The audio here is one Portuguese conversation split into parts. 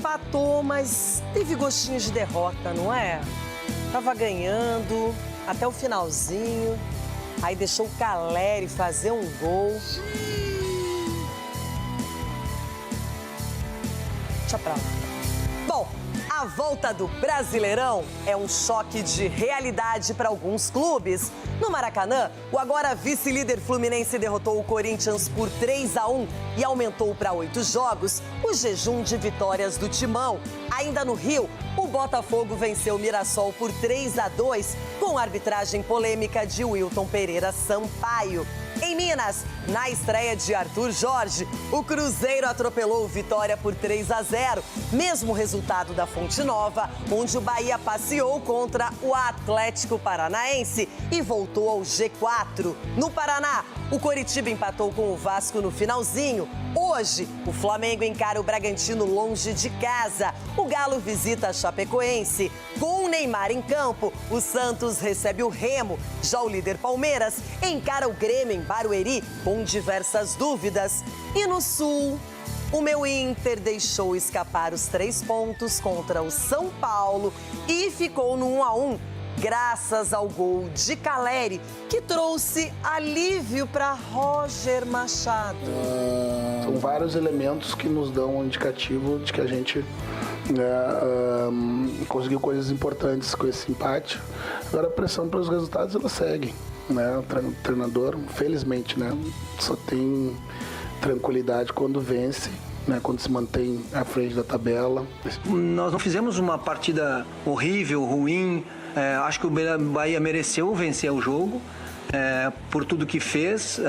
empatou, mas teve gostinho de derrota, não é? Tava ganhando até o finalzinho, aí deixou o Caleri fazer um gol. Deixa pra lá. Bom, a volta do Brasileirão é um choque de realidade para alguns clubes. No Maracanã, o agora vice-líder Fluminense derrotou o Corinthians por 3-1 e aumentou para 8 jogos o jejum de vitórias do Timão. Ainda no Rio, o Botafogo venceu o Mirassol por 3-2 com arbitragem polêmica de Wilton Pereira Sampaio. Em Minas, na estreia de Arthur Jorge, o Cruzeiro atropelou o Vitória por 3-0, mesmo resultado da Fonte Nova, onde o Bahia passeou contra o Atlético Paranaense e voltou ao G4. No Paraná, o Coritiba empatou com o Vasco no finalzinho. Hoje, o Flamengo encara o Bragantino longe de casa. O Galo visita a Chapecoense. Com o Neymar em campo, o Santos recebe o Remo. Já o líder Palmeiras encara o Grêmio em Barueri com diversas dúvidas. E no Sul, o meu Inter deixou escapar os 3 pontos contra o São Paulo e ficou no 1-1. Graças ao gol de Caleri, que trouxe alívio para Roger Machado. São vários elementos que nos dão um indicativo de que a gente conseguiu coisas importantes com esse empate. Agora a pressão pelos resultados, ela segue. Né? O treinador, felizmente, né? Só tem tranquilidade quando vence. Né, quando se mantém à frente da tabela. Nós não fizemos uma partida horrível, ruim. Acho que o Bahia mereceu vencer o jogo por tudo que fez,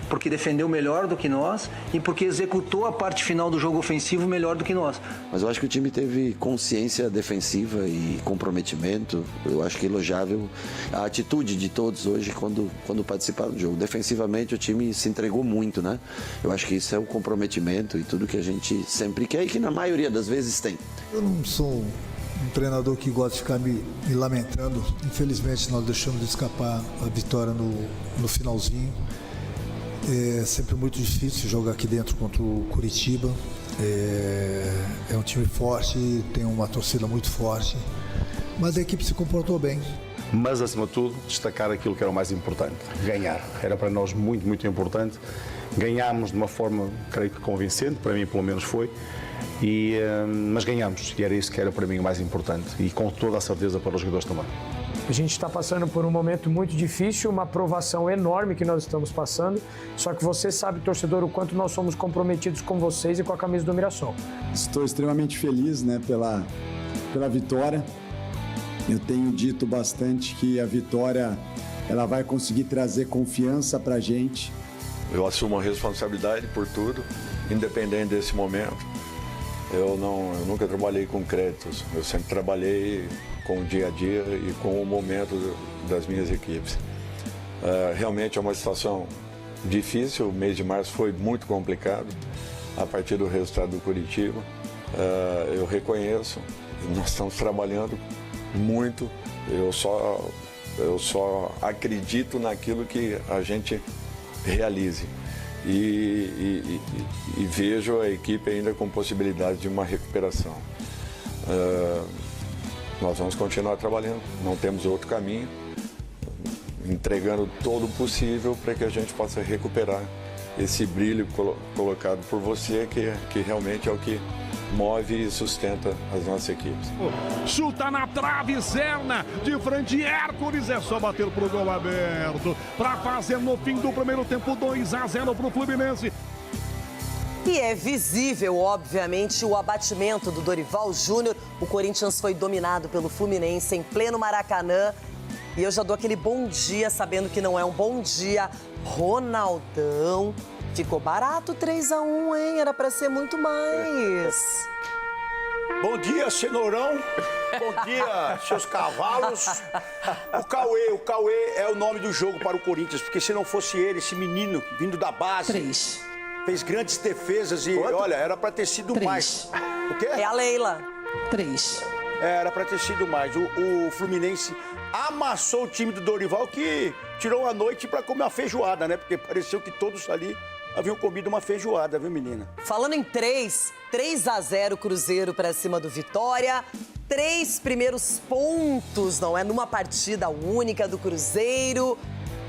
porque defendeu melhor do que nós e porque executou a parte final do jogo ofensivo melhor do que nós. Mas eu acho que o time teve consciência defensiva e comprometimento. Eu acho que é elogiável a atitude de todos hoje quando participaram do jogo. Defensivamente o time se entregou muito, né? Eu acho que isso é o comprometimento e tudo que a gente sempre quer e que na maioria das vezes tem. Eu não sou um treinador que gosta de ficar me lamentando. Infelizmente nós deixamos de escapar a vitória no finalzinho. É sempre muito difícil jogar aqui dentro contra o Curitiba. É um time forte, tem uma torcida muito forte, mas a equipe se comportou bem. Mas, acima de tudo, destacar aquilo que era o mais importante, ganhar. Era para nós muito, muito importante. Ganhámos de uma forma, creio que convincente, para mim pelo menos foi, mas ganhámos, e era isso que era para mim o mais importante, e com toda a certeza para os jogadores também. A gente está passando por um momento muito difícil, uma provação enorme que nós estamos passando, só que você sabe, torcedor, o quanto nós somos comprometidos com vocês e com a camisa do Mirassol. Estou extremamente feliz, né, pela vitória. Eu tenho dito bastante que a vitória ela vai conseguir trazer confiança para a gente. Eu assumo a responsabilidade por tudo, independente desse momento. Eu nunca trabalhei com créditos, eu sempre trabalhei com o dia a dia e com o momento das minhas equipes. Realmente é uma situação difícil, o mês de março foi muito complicado, a partir do resultado do Curitiba. Eu reconheço, nós estamos trabalhando muito, eu só acredito naquilo que a gente realize. E vejo a equipe ainda com possibilidade de uma recuperação. Nós vamos continuar trabalhando, não temos outro caminho, entregando todo o possível para que a gente possa recuperar esse brilho colocado por você, que realmente é o que move e sustenta as nossas equipes. Chuta na trave, Zerna, de frente, Hércules, é só bater pro gol aberto, para fazer no fim do primeiro tempo 2-0 pro Fluminense. E é visível, obviamente, o abatimento do Dorival Júnior. O Corinthians foi dominado pelo Fluminense em pleno Maracanã. E eu já dou aquele bom dia, sabendo que não é um bom dia. Ronaldão, ficou barato 3-1, hein? Era para ser muito mais. Bom dia, cenourão. Bom dia, seus cavalos. O Cauê é o nome do jogo para o Corinthians, porque se não fosse ele, esse menino vindo da base... 3. Fez grandes defesas e, olha, era para ter sido 3. mais. O quê? É a Leila. 3. Era para ter sido mais. O Fluminense amassou o time do Dorival, que tirou a noite para comer uma feijoada, né? Porque pareceu que todos ali haviam comido uma feijoada, viu, menina? Falando em 3-0 Cruzeiro pra cima do Vitória. 3 primeiros pontos, não é? Numa partida única do Cruzeiro.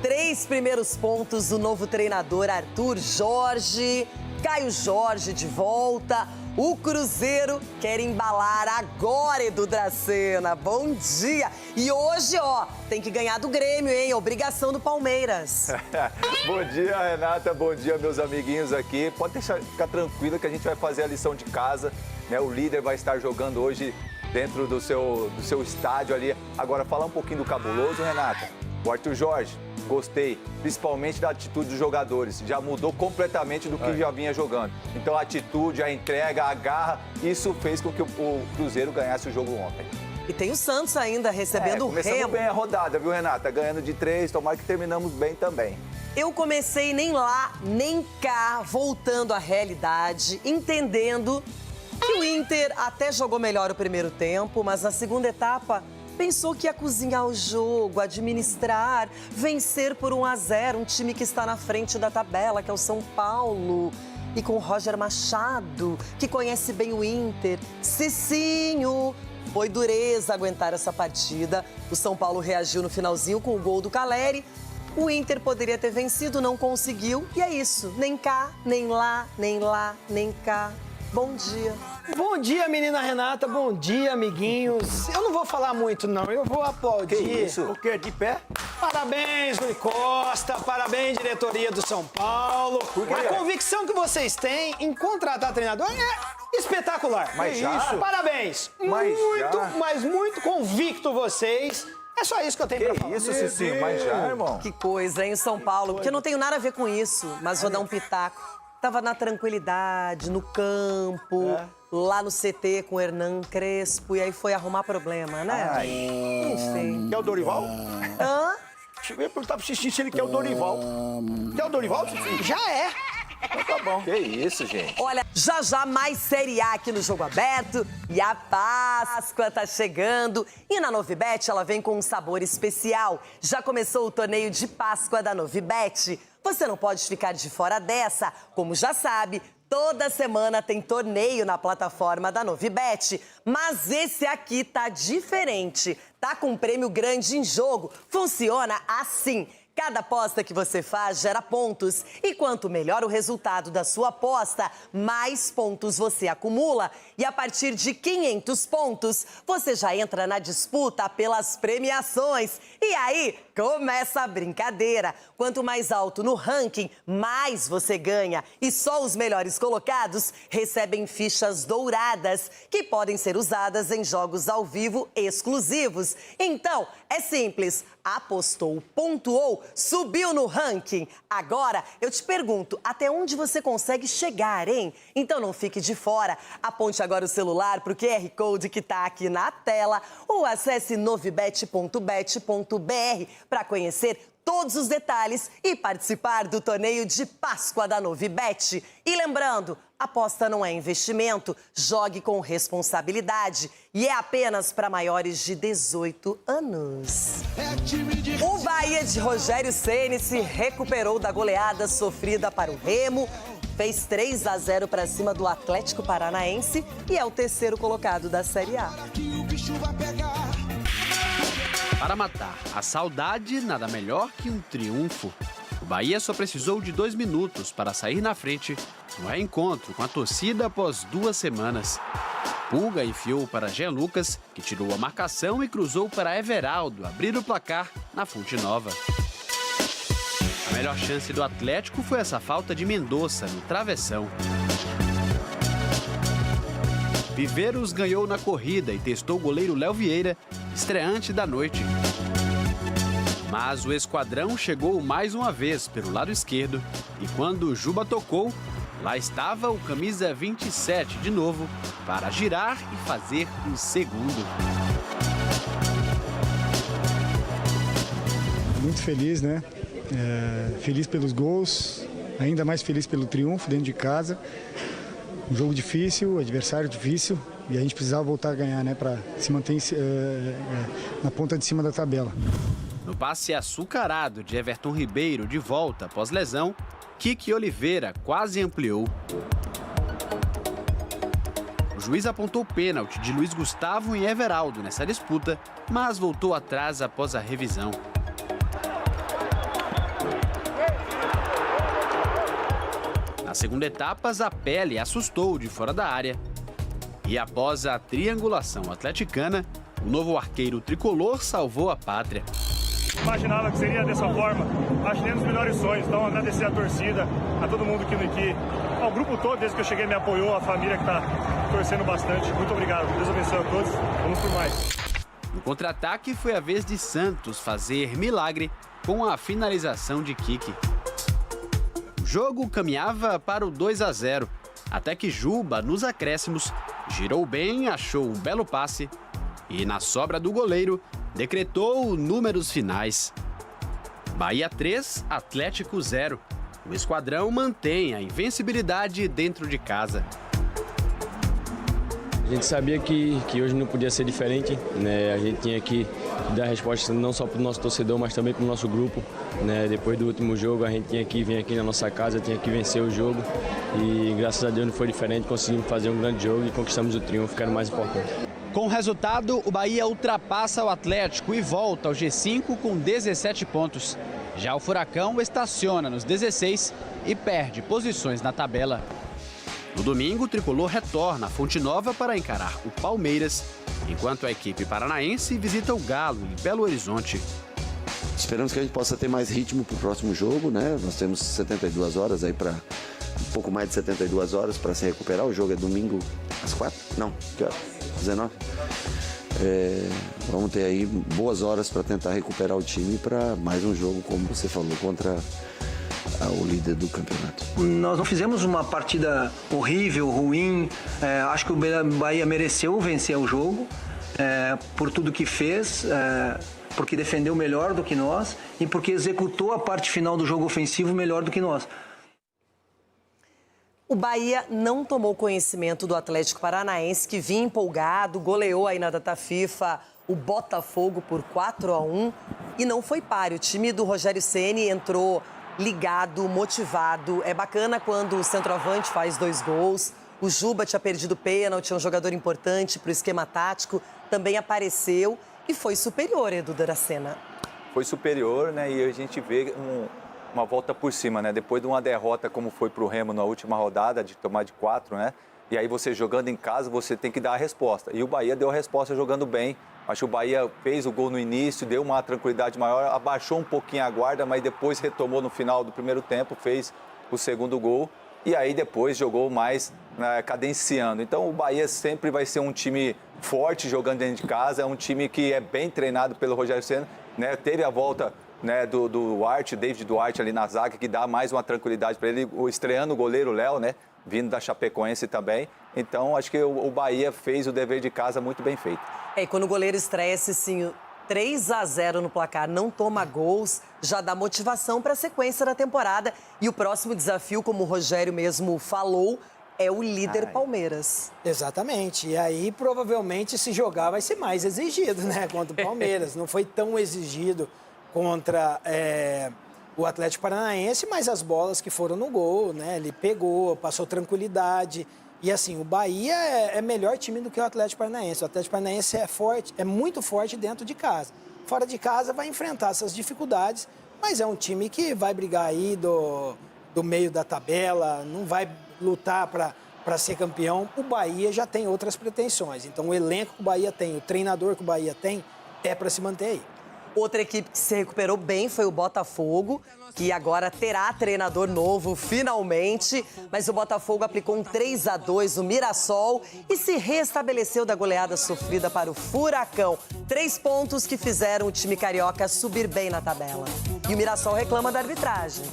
3 primeiros pontos do novo treinador Arthur Jorge. Caio Jorge de volta. O Cruzeiro quer embalar agora, Edu Dracena. Bom dia. E hoje, ó, tem que ganhar do Grêmio, hein? Obrigação do Palmeiras. Bom dia, Renata. Bom dia, meus amiguinhos aqui. Pode ficar tranquila que a gente vai fazer a lição de casa, né? O líder vai estar jogando hoje dentro do seu estádio ali. Agora, falar um pouquinho do cabuloso, Renata. O Arthur Jorge, gostei, principalmente da atitude dos jogadores. Já mudou completamente do que já vinha jogando. Então a atitude, a entrega, a garra, isso fez com que o Cruzeiro ganhasse o jogo ontem. E tem o Santos ainda recebendo o Remo. Começamos bem a rodada, viu, Renata? Ganhando de 3, tomara que terminamos bem também. Eu comecei nem lá, nem cá, voltando à realidade, entendendo que o Inter até jogou melhor o primeiro tempo, mas na segunda etapa pensou que ia cozinhar o jogo, administrar, vencer por 1-0, um time que está na frente da tabela, que é o São Paulo. E com o Roger Machado, que conhece bem o Inter. Cicinho, foi dureza aguentar essa partida. O São Paulo reagiu no finalzinho com o gol do Caleri. O Inter poderia ter vencido, não conseguiu. E é isso, nem cá, nem lá, nem lá, nem cá. Bom dia. Bom dia, menina Renata. Bom dia, amiguinhos. Eu não vou falar muito, não. Eu vou aplaudir. Que isso? O quê? De pé? Parabéns, Rui Costa. Parabéns, diretoria do São Paulo. A convicção que vocês têm em contratar treinador é espetacular. Mas já? Isso. Parabéns. Mas muito convicto vocês. É só isso que eu tenho pra falar. Que isso, Cicinho? Mas já, irmão? Que coisa, hein, São Paulo? Porque eu não tenho nada a ver com isso, mas vou dar um pitaco. Tava na tranquilidade, no campo, lá no CT com o Hernan Crespo, e aí foi arrumar problema, né? Enfim. Quer o Dorival? Hã? Deixa eu perguntar pro Xixi se ele quer o Dorival. Quer o Dorival, Xixi? Já é. Então tá bom. Que isso, gente? Olha, já mais Série A aqui no Jogo Aberto e a Páscoa tá chegando. E na Novibet ela vem com um sabor especial. Já começou o torneio de Páscoa da Novibet. Você não pode ficar de fora dessa. Como já sabe, toda semana tem torneio na plataforma da Novibet. Mas esse aqui tá diferente. Tá com um prêmio grande em jogo. Funciona assim. Cada aposta que você faz gera pontos. E quanto melhor o resultado da sua aposta, mais pontos você acumula. E a partir de 500 pontos, você já entra na disputa pelas premiações. E aí, começa a brincadeira. Quanto mais alto no ranking, mais você ganha. E só os melhores colocados recebem fichas douradas, que podem ser usadas em jogos ao vivo exclusivos. Então, é simples. Apostou, pontuou, subiu no ranking. Agora, eu te pergunto, até onde você consegue chegar, hein? Então não fique de fora. Aponte agora o celular pro QR Code que tá aqui na tela ou acesse novibet.bet.br para conhecer todos os detalhes e participar do torneio de Páscoa da Novibet. E lembrando, aposta não é investimento, jogue com responsabilidade e é apenas para maiores de 18 anos. O Bahia de Rogério Ceni se recuperou da goleada sofrida para o Remo, fez 3-0 para cima do Atlético Paranaense e é o terceiro colocado da Série A. Para matar a saudade, nada melhor que um triunfo. O Bahia só precisou de 2 minutos para sair na frente no reencontro com a torcida após 2 semanas. Pulga enfiou para Jean Lucas, que tirou a marcação e cruzou para Everaldo abrir o placar na Fonte Nova. A melhor chance do Atlético foi essa falta de Mendonça no travessão. Viveiros ganhou na corrida e testou o goleiro Léo Vieira, estreante da noite. Mas o esquadrão chegou mais uma vez pelo lado esquerdo e quando o Juba tocou, lá estava o camisa 27 de novo para girar e fazer o segundo. Muito feliz, né? Feliz pelos gols, ainda mais feliz pelo triunfo dentro de casa. Um jogo difícil, adversário difícil e a gente precisava voltar a ganhar, né, para se manter na ponta de cima da tabela. No passe açucarado de Everton Ribeiro de volta após lesão, Kiki Oliveira quase ampliou. O juiz apontou pênalti de Luiz Gustavo e Everaldo nessa disputa, mas voltou atrás após a revisão. Na segunda etapa, Zapelli assustou de fora da área. E após a triangulação atleticana, o novo arqueiro tricolor salvou a pátria. Imaginava que seria dessa forma, acho que nem nos melhores sonhos. Então, agradecer a torcida, a todo mundo que ao grupo todo, desde que eu cheguei, me apoiou, a família que está torcendo bastante. Muito obrigado, Deus abençoe a todos, vamos por mais. No contra-ataque, foi a vez de Santos fazer milagre com a finalização de Kiki. O jogo caminhava para o 2-0, até que Juba, nos acréscimos, girou bem, achou um belo passe e, na sobra do goleiro, decretou números finais. Bahia 3, Atlético 0. O esquadrão mantém a invencibilidade dentro de casa. A gente sabia que hoje não podia ser diferente, né? A gente tinha que dar resposta não só para o nosso torcedor, mas também para o nosso grupo, né? Depois do último jogo, a gente tinha que vir aqui na nossa casa, tinha que vencer o jogo e graças a Deus não foi diferente, conseguimos fazer um grande jogo e conquistamos o triunfo, que era o mais importante. Com o resultado, o Bahia ultrapassa o Atlético e volta ao G5 com 17 pontos. Já o Furacão estaciona nos 16 e perde posições na tabela. No domingo, o tricolor retorna à Fonte Nova para encarar o Palmeiras, enquanto a equipe paranaense visita o Galo em Belo Horizonte. Esperamos que a gente possa ter mais ritmo para o próximo jogo, né? Nós temos 72 horas aí para um pouco mais de 72 horas para se recuperar. O jogo é domingo às 4? Não, que hora? 19? Vamos ter aí boas horas para tentar recuperar o time para mais um jogo, como você falou, contra o líder do campeonato. Nós não fizemos uma partida horrível, ruim. Acho que o Bahia mereceu vencer o jogo por tudo que fez, porque defendeu melhor do que nós e porque executou a parte final do jogo ofensivo melhor do que nós. O Bahia não tomou conhecimento do Atlético Paranaense, que vinha empolgado, goleou aí na data FIFA o Botafogo por 4-1 e não foi páreo. O time do Rogério Ceni entrou ligado, motivado. É bacana quando o centroavante faz 2 gols. O Juba tinha perdido pênalti, é um jogador importante para o esquema tático, também apareceu e foi superior, Edu Dracena. Foi superior, né? E a gente vê uma volta por cima, né? Depois de uma derrota como foi para o Remo na última rodada, de tomar de 4, né? E aí você jogando em casa, você tem que dar a resposta. E o Bahia deu a resposta jogando bem. Acho que o Bahia fez o gol no início, deu uma tranquilidade maior, abaixou um pouquinho a guarda, mas depois retomou no final do primeiro tempo, fez o segundo gol. E aí depois jogou mais, né, cadenciando. Então o Bahia sempre vai ser um time forte jogando dentro de casa, é um time que é bem treinado pelo Rogério Ceni, né? Teve a volta, né, do Duarte, David Duarte ali na zaga, que dá mais uma tranquilidade para ele, estreando o goleiro Léo, né, vindo da Chapecoense também. Então, acho que o Bahia fez o dever de casa muito bem feito. E quando o goleiro estreia assim, 3-0 no placar, não toma gols, já dá motivação para a sequência da temporada. E o próximo desafio, como o Rogério mesmo falou, é o líder Palmeiras. Exatamente. E aí, provavelmente, se jogar vai ser mais exigido, né, contra o Palmeiras. Não foi tão exigido contra o Atlético Paranaense, mas as bolas que foram no gol, né? Ele pegou, passou tranquilidade. E assim, o Bahia é melhor time do que o Atlético Paranaense. O Atlético Paranaense é forte, é muito forte dentro de casa. Fora de casa vai enfrentar essas dificuldades, mas é um time que vai brigar aí do meio da tabela, não vai lutar para ser campeão. O Bahia já tem outras pretensões. Então o elenco que o Bahia tem, o treinador que o Bahia tem, é para se manter aí. Outra equipe que se recuperou bem foi o Botafogo, que agora terá treinador novo, finalmente. Mas o Botafogo aplicou um 3-2 no Mirassol e se restabeleceu da goleada sofrida para o Furacão. 3 pontos que fizeram o time carioca subir bem na tabela. E o Mirassol reclama da arbitragem.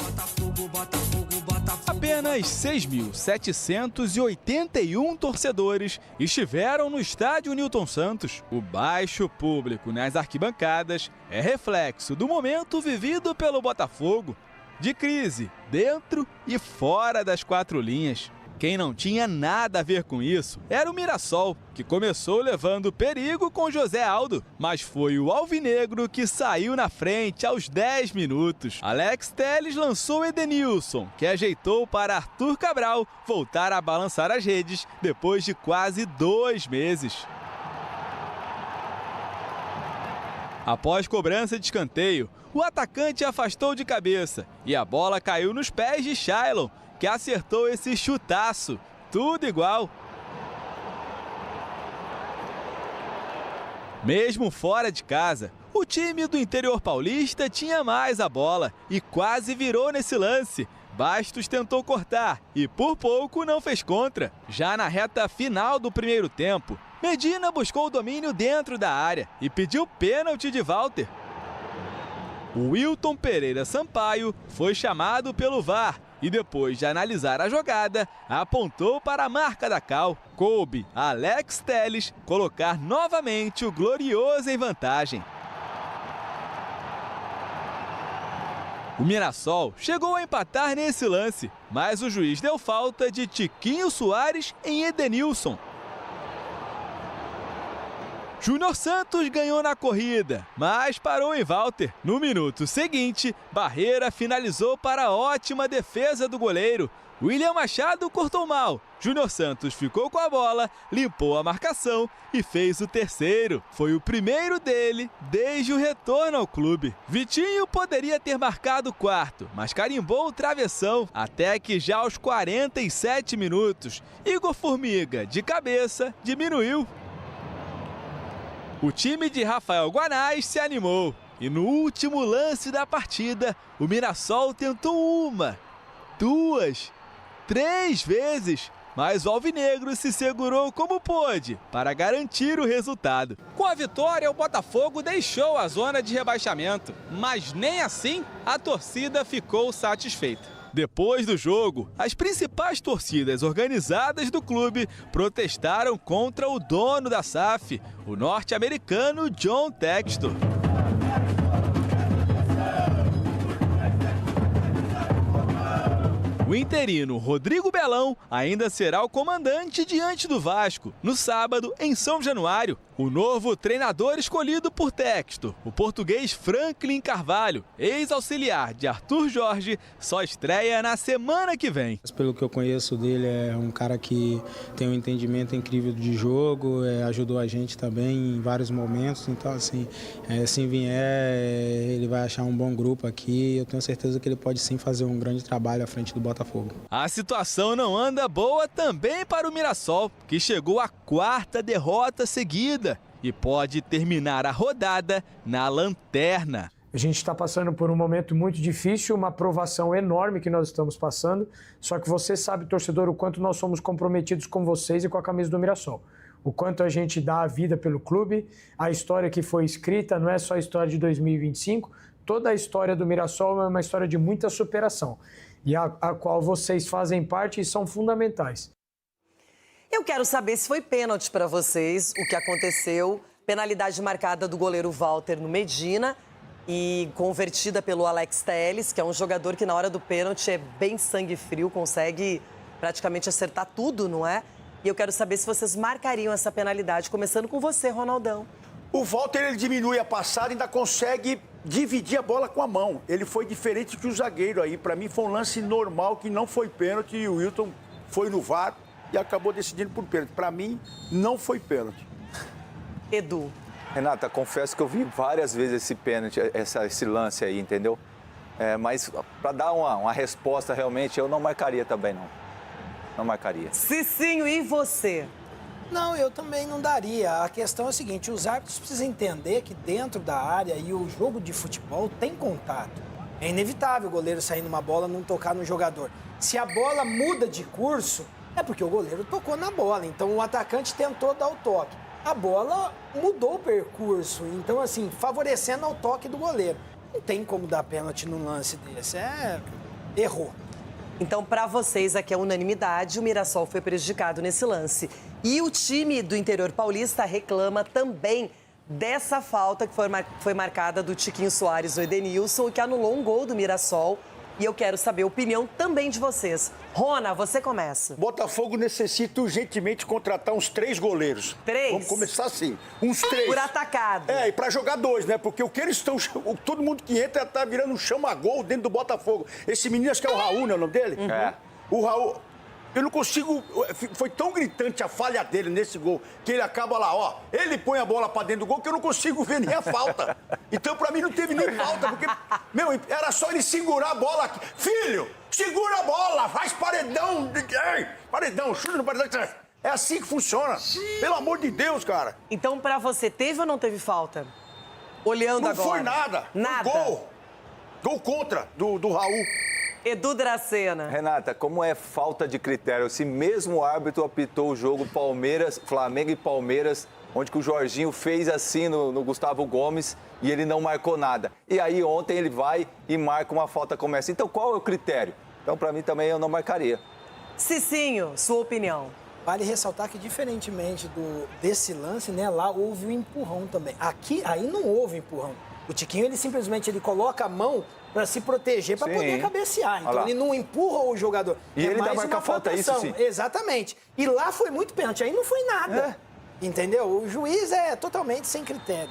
Apenas 6.781 torcedores estiveram no estádio Newton Santos. O baixo público nas arquibancadas é reflexo do momento vivido pelo Botafogo, de crise dentro e fora das 4 linhas. Quem não tinha nada a ver com isso era o Mirassol, que começou levando perigo com José Aldo, mas foi o alvinegro que saiu na frente aos 10 minutos. Alex Telles lançou Edenilson, que ajeitou para Arthur Cabral voltar a balançar as redes depois de quase 2 meses. Após cobrança de escanteio, o atacante afastou de cabeça e a bola caiu nos pés de Shailon, que acertou esse chutaço, tudo igual. Mesmo fora de casa, o time do interior paulista tinha mais a bola e quase virou nesse lance. Bastos tentou cortar e por pouco não fez contra. Já na reta final do primeiro tempo, Medina buscou o domínio dentro da área e pediu pênalti de Walter. O Wilton Pereira Sampaio foi chamado pelo VAR e depois de analisar a jogada, apontou para a marca da Cal. Coube a Alex Telles colocar novamente o Glorioso em vantagem. O Mirassol chegou a empatar nesse lance, mas o juiz deu falta de Tiquinho Soares em Edenilson. Júnior Santos ganhou na corrida, mas parou em Walter. No minuto seguinte, Barreira finalizou para a ótima defesa do goleiro. William Machado cortou mal. Júnior Santos ficou com a bola, limpou a marcação e fez o terceiro. Foi o primeiro dele desde o retorno ao clube. Vitinho poderia ter marcado o quarto, mas carimbou o travessão até que já aos 47 minutos, Igor Formiga, de cabeça, diminuiu. O time de Rafael Guanais se animou e no último lance da partida, o Mirassol tentou 1, 2, 3 vezes, mas o alvinegro se segurou como pôde para garantir o resultado. Com a vitória, o Botafogo deixou a zona de rebaixamento, mas nem assim a torcida ficou satisfeita. Depois do jogo, as principais torcidas organizadas do clube protestaram contra o dono da SAF, o norte-americano John Textor. O interino Rodrigo Belão ainda será o comandante diante do Vasco, no sábado, em São Januário. O novo treinador escolhido por Textor, o português Franklin Carvalho, ex-auxiliar de Arthur Jorge, só estreia na semana que vem. Pelo que eu conheço dele, é um cara que tem um entendimento incrível de jogo, ajudou a gente também em vários momentos, então assim, se vier, ele vai achar um bom grupo aqui, eu tenho certeza que ele pode sim fazer um grande trabalho à frente do Botafogo. A situação não anda boa também para o Mirassol, que chegou à 4ª derrota seguida e pode terminar a rodada na lanterna. A gente está passando por um momento muito difícil, uma provação enorme que nós estamos passando, só que você sabe, torcedor, o quanto nós somos comprometidos com vocês e com a camisa do Mirassol. O quanto a gente dá a vida pelo clube, a história que foi escrita não é só a história de 2025, toda a história do Mirassol é uma história de muita superação, e a qual vocês fazem parte e são fundamentais. Eu quero saber se foi pênalti para vocês o que aconteceu. Penalidade marcada do goleiro Walter no Medina e convertida pelo Alex Telles, que é um jogador que na hora do pênalti é bem sangue frio, consegue praticamente acertar tudo, não é? E eu quero saber se vocês marcariam essa penalidade, começando com você, Ronaldão. O Walter, ele diminui a passada e ainda consegue dividir a bola com a mão. Ele foi diferente que o zagueiro aí. Para mim foi um lance normal, que não foi pênalti, e o Wilton foi no VAR e acabou decidindo por pênalti. Para mim, não foi pênalti. Edu. Renata, confesso que eu vi várias vezes esse pênalti, esse lance aí, entendeu? Mas para dar uma resposta realmente, eu não marcaria também, não. Não marcaria. Cicinho, e você? Não, eu também não daria. A questão é a seguinte, os árbitros precisam entender que dentro da área e o jogo de futebol tem contato. É inevitável o goleiro sair numa bola e não tocar no jogador. Se a bola muda de curso, é porque o goleiro tocou na bola. Então o atacante tentou dar o toque. A bola mudou o percurso, então assim, favorecendo ao toque do goleiro. Não tem como dar pênalti num lance desse, errou. Então, para vocês, aqui é unanimidade, o Mirassol foi prejudicado nesse lance. E o time do interior paulista reclama também dessa falta que foi marcada do Tiquinho Soares, o Edenilson, que anulou um gol do Mirassol. E eu quero saber a opinião também de vocês. Rona, você começa. Botafogo necessita urgentemente contratar uns 3 goleiros. 3? Vamos começar assim, uns 3. Por atacado. E pra jogar 2, né? Porque o que eles estão... Todo mundo que entra tá virando um chama-gol dentro do Botafogo. Esse menino, acho que é o Raul, não é o nome dele? O Raul... Eu não consigo... Foi tão gritante a falha dele nesse gol, que ele acaba lá, ó. Ele põe a bola pra dentro do gol que eu não consigo ver nem a falta. Então, pra mim, não teve nem falta, porque... Meu, era só ele segurar a bola aqui. Filho, segura a bola, faz paredão. Paredão, chuta no paredão. É assim que funciona. Pelo amor de Deus, cara. Então, pra você, teve ou não teve falta? Olhando não agora. Não foi nada. Nada? Foi gol. Gol contra, do Raul. Edu Dracena. Renata, como é falta de critério? Se mesmo o árbitro apitou o jogo Flamengo e Palmeiras, onde que o Jorginho fez assim no Gustavo Gomes e ele não marcou nada. E aí ontem ele vai e marca uma falta como essa. Então qual é o critério? Então pra mim também eu não marcaria. Cicinho, sua opinião. Vale ressaltar que, diferentemente desse lance, né, lá houve um empurrão também. Aí não houve empurrão. O Tiquinho, ele coloca a mão para se proteger, para poder cabecear. Então, ele não empurra o jogador. E ele ainda marca falta, isso sim. Exatamente. E lá foi muito pênalti, aí não foi nada. Entendeu? O juiz é totalmente sem critério.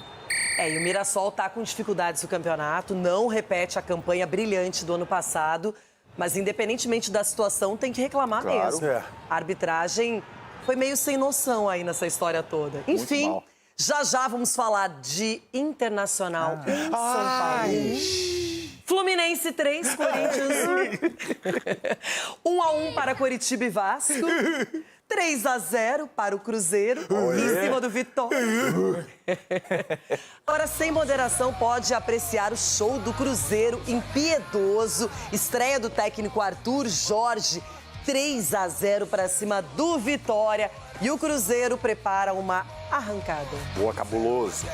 E o Mirassol tá com dificuldades no campeonato, não repete a campanha brilhante do ano passado, mas independentemente da situação, tem que reclamar mesmo. A arbitragem foi meio sem noção aí nessa história toda. Enfim, já vamos falar de Internacional em São Paulo. Fluminense 3, Corinthians 1. 1-1 para Coritiba e Vasco. 3-0 para o Cruzeiro, em cima do Vitória. Agora, sem moderação, pode apreciar o show do Cruzeiro impiedoso. Estreia do técnico Arthur Jorge, 3-0 para cima do Vitória. E o Cruzeiro prepara uma arrancada. Boa, cabuloso.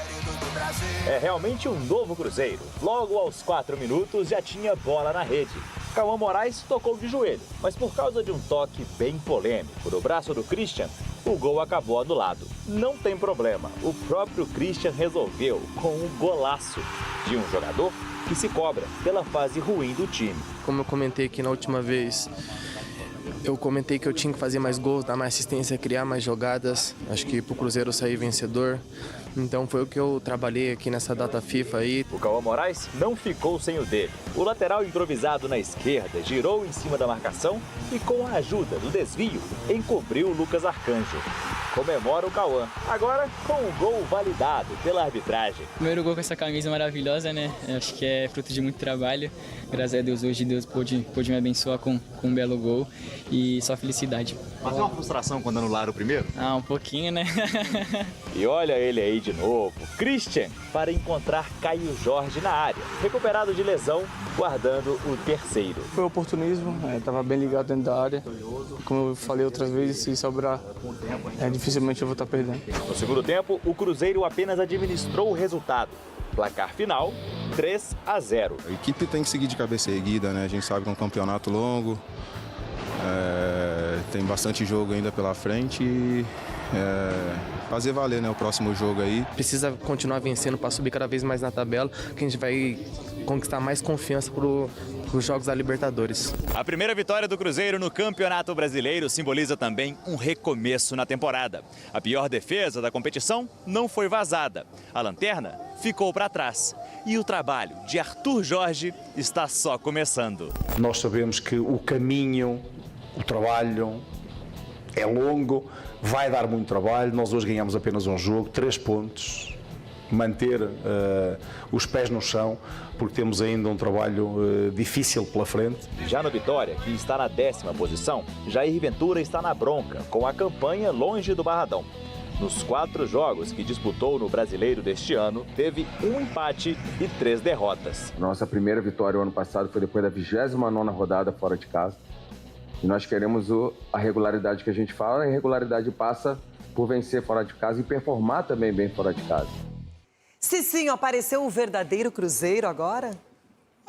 É realmente um novo Cruzeiro. Logo aos 4 minutos já tinha bola na rede. Cauã Moraes tocou de joelho, mas por causa de um toque bem polêmico no braço do Christian, o gol acabou anulado. Não tem problema, o próprio Christian resolveu com um golaço de um jogador que se cobra pela fase ruim do time. Como eu comentei aqui na última vez, eu comentei que eu tinha que fazer mais gols, dar mais assistência, criar mais jogadas. Acho que pro Cruzeiro sair vencedor. Então foi o que eu trabalhei aqui nessa data FIFA aí. O Cauã Moraes não ficou sem o dele. O lateral improvisado na esquerda girou em cima da marcação e com a ajuda do desvio encobriu o Lucas Arcanjo. Comemora o Cauã, agora com o gol validado pela arbitragem. Primeiro gol com essa camisa maravilhosa, né? Acho que é fruto de muito trabalho. Graças a Deus hoje Deus pôde me abençoar com um belo gol e só felicidade. Mas é uma frustração quando anularam o primeiro? Um pouquinho, né? E olha ele aí de novo, Christian, para encontrar Caio Jorge na área. Recuperado de lesão, guardando o terceiro. Foi oportunismo, estava bem ligado dentro da área. Como eu falei outras vezes, se sobrar, dificilmente eu vou estar perdendo. No segundo tempo, o Cruzeiro apenas administrou o resultado. Placar final, 3-0. A equipe tem que seguir de cabeça erguida, né? A gente sabe que é um campeonato longo, tem bastante jogo ainda pela frente e fazer valer, né, o próximo jogo aí. Precisa continuar vencendo para subir cada vez mais na tabela, que a gente vai conquistar mais confiança para os Jogos da Libertadores. A primeira vitória do Cruzeiro no Campeonato Brasileiro simboliza também um recomeço na temporada. A pior defesa da competição não foi vazada. A lanterna ficou para trás. E o trabalho de Arthur Jorge está só começando. Nós sabemos que o caminho, o trabalho é longo, vai dar muito trabalho. Nós hoje ganhamos apenas um jogo, 3 pontos. Manter os pés no chão, porque temos ainda um trabalho difícil pela frente. Já no Vitória, que está na 10ª posição, Jair Ventura está na bronca, com a campanha longe do Barradão. Nos 4 jogos que disputou no Brasileiro deste ano, teve 1 empate e 3 derrotas. Nossa primeira vitória o ano passado foi depois da 29ª rodada fora de casa. E nós queremos a regularidade que a gente fala, a regularidade passa por vencer fora de casa e performar também bem fora de casa. Cicinho, apareceu o verdadeiro Cruzeiro agora?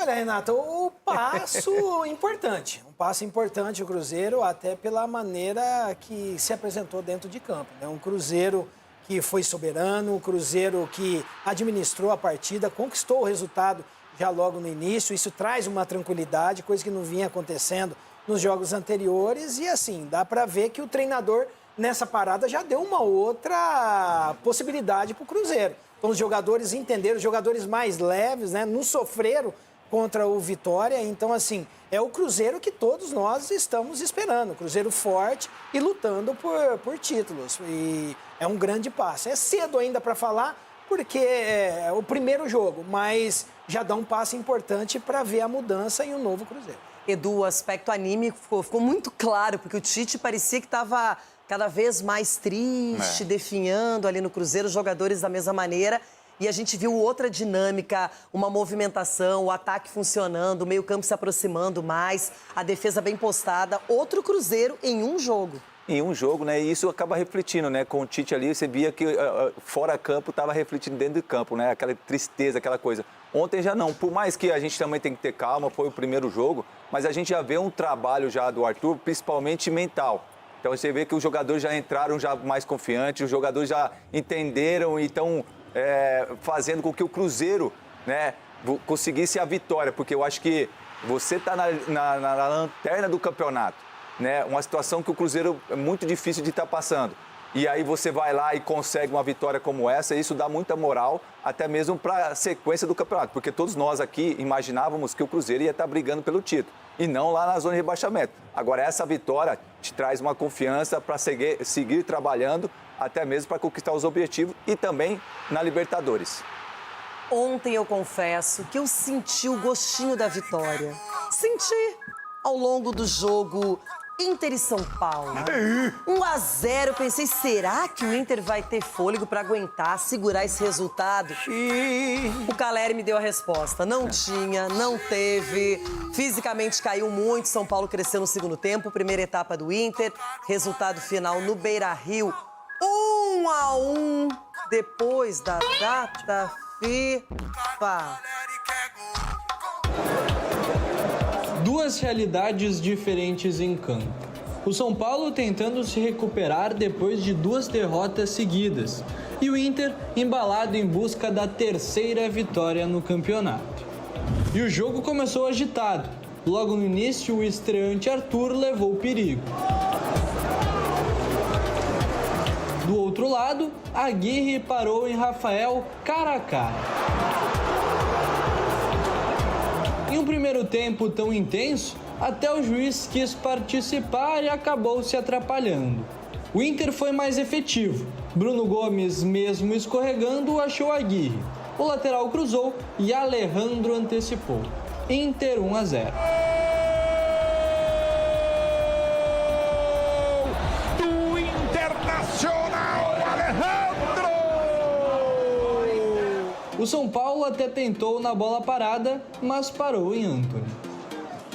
Olha, Renata, um passo importante o Cruzeiro, até pela maneira que se apresentou dentro de campo, né? Um Cruzeiro que foi soberano, um Cruzeiro que administrou a partida, conquistou o resultado já logo no início. Isso traz uma tranquilidade, coisa que não vinha acontecendo nos jogos anteriores. E assim, dá para ver que o treinador nessa parada já deu uma outra possibilidade para o Cruzeiro. Então os jogadores entenderam, os jogadores mais leves, né, não sofreram contra o Vitória. Então, assim, é o Cruzeiro que todos nós estamos esperando. Cruzeiro forte e lutando por títulos. E é um grande passo. É cedo ainda para falar, porque é o primeiro jogo, mas já dá um passo importante para ver a mudança e um novo Cruzeiro. Edu, o aspecto anímico ficou muito claro, porque o Tite parecia que estava cada vez mais triste, definhando ali no Cruzeiro, os jogadores da mesma maneira. E a gente viu outra dinâmica, uma movimentação, o ataque funcionando, o meio-campo se aproximando mais, a defesa bem postada. Outro Cruzeiro em um jogo. Em um jogo, né? E isso acaba refletindo, né? Com o Tite ali, você via que fora campo estava refletindo dentro do campo, né? Aquela tristeza, aquela coisa. Ontem já não. Por mais que a gente também tem que ter calma, foi o primeiro jogo, mas a gente já vê um trabalho já do Arthur, principalmente mental. Então você vê que os jogadores já entraram já mais confiantes, os jogadores já entenderam e estão fazendo com que o Cruzeiro, né, conseguisse a vitória, porque eu acho que você está na lanterna do campeonato, né, uma situação que o Cruzeiro é muito difícil de estar passando. E aí você vai lá e consegue uma vitória como essa, e isso dá muita moral, até mesmo para a sequência do campeonato, porque todos nós aqui imaginávamos que o Cruzeiro ia estar brigando pelo título, e não lá na zona de rebaixamento. Agora, essa vitória te traz uma confiança para seguir trabalhando, até mesmo para conquistar os objetivos e também na Libertadores. Ontem eu confesso que eu senti o gostinho da vitória. Senti ao longo do jogo Inter e São Paulo. 1-0, pensei, será que o Inter vai ter fôlego para aguentar, segurar esse resultado? O Caleri me deu a resposta. Não tinha, não teve. Fisicamente caiu muito, São Paulo cresceu no segundo tempo. Primeira etapa do Inter, resultado final no Beira-Rio. 1-1, depois da data FIFA. Duas realidades diferentes em campo. O São Paulo tentando se recuperar depois de 2 derrotas seguidas e o Inter embalado em busca da 3ª vitória no campeonato. E o jogo começou agitado. Logo no início, o estreante Arthur levou o perigo. Do outro lado, Aguirre parou em Rafael cara a cara. Em um primeiro tempo tão intenso, até o juiz quis participar e acabou se atrapalhando. O Inter foi mais efetivo. Bruno Gomes, mesmo escorregando, achou Aguirre. O lateral cruzou e Alejandro antecipou. Inter 1-0. Do Internacional, Alejandro! O São Paulo até tentou na bola parada, mas parou em Antony.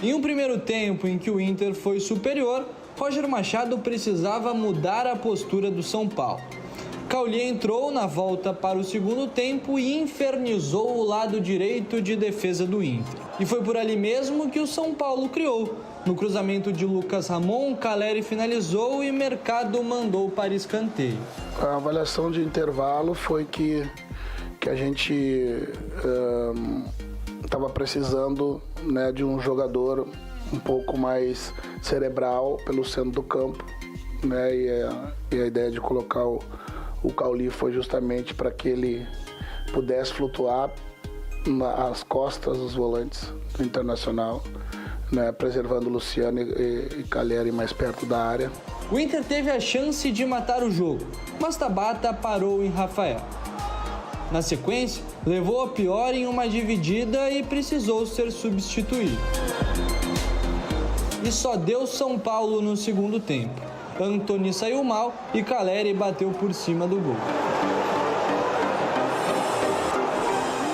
Em um primeiro tempo em que o Inter foi superior, Roger Machado precisava mudar a postura do São Paulo. Cauli entrou na volta para o segundo tempo e infernizou o lado direito de defesa do Inter. E foi por ali mesmo que o São Paulo criou. No cruzamento de Lucas Ramon, Caleri finalizou e Mercado mandou para escanteio. A avaliação de intervalo foi que a gente estava precisando, né, de um jogador um pouco mais cerebral pelo centro do campo, né, e a ideia de colocar o Cauli foi justamente para que ele pudesse flutuar nas costas dos volantes do Internacional, né, preservando o Luciano e Caleri mais perto da área. O Inter teve a chance de matar o jogo, mas Tabata parou em Rafael. Na sequência, levou a pior em uma dividida e precisou ser substituído. E só deu São Paulo no segundo tempo. Antony saiu mal e Caleri bateu por cima do gol.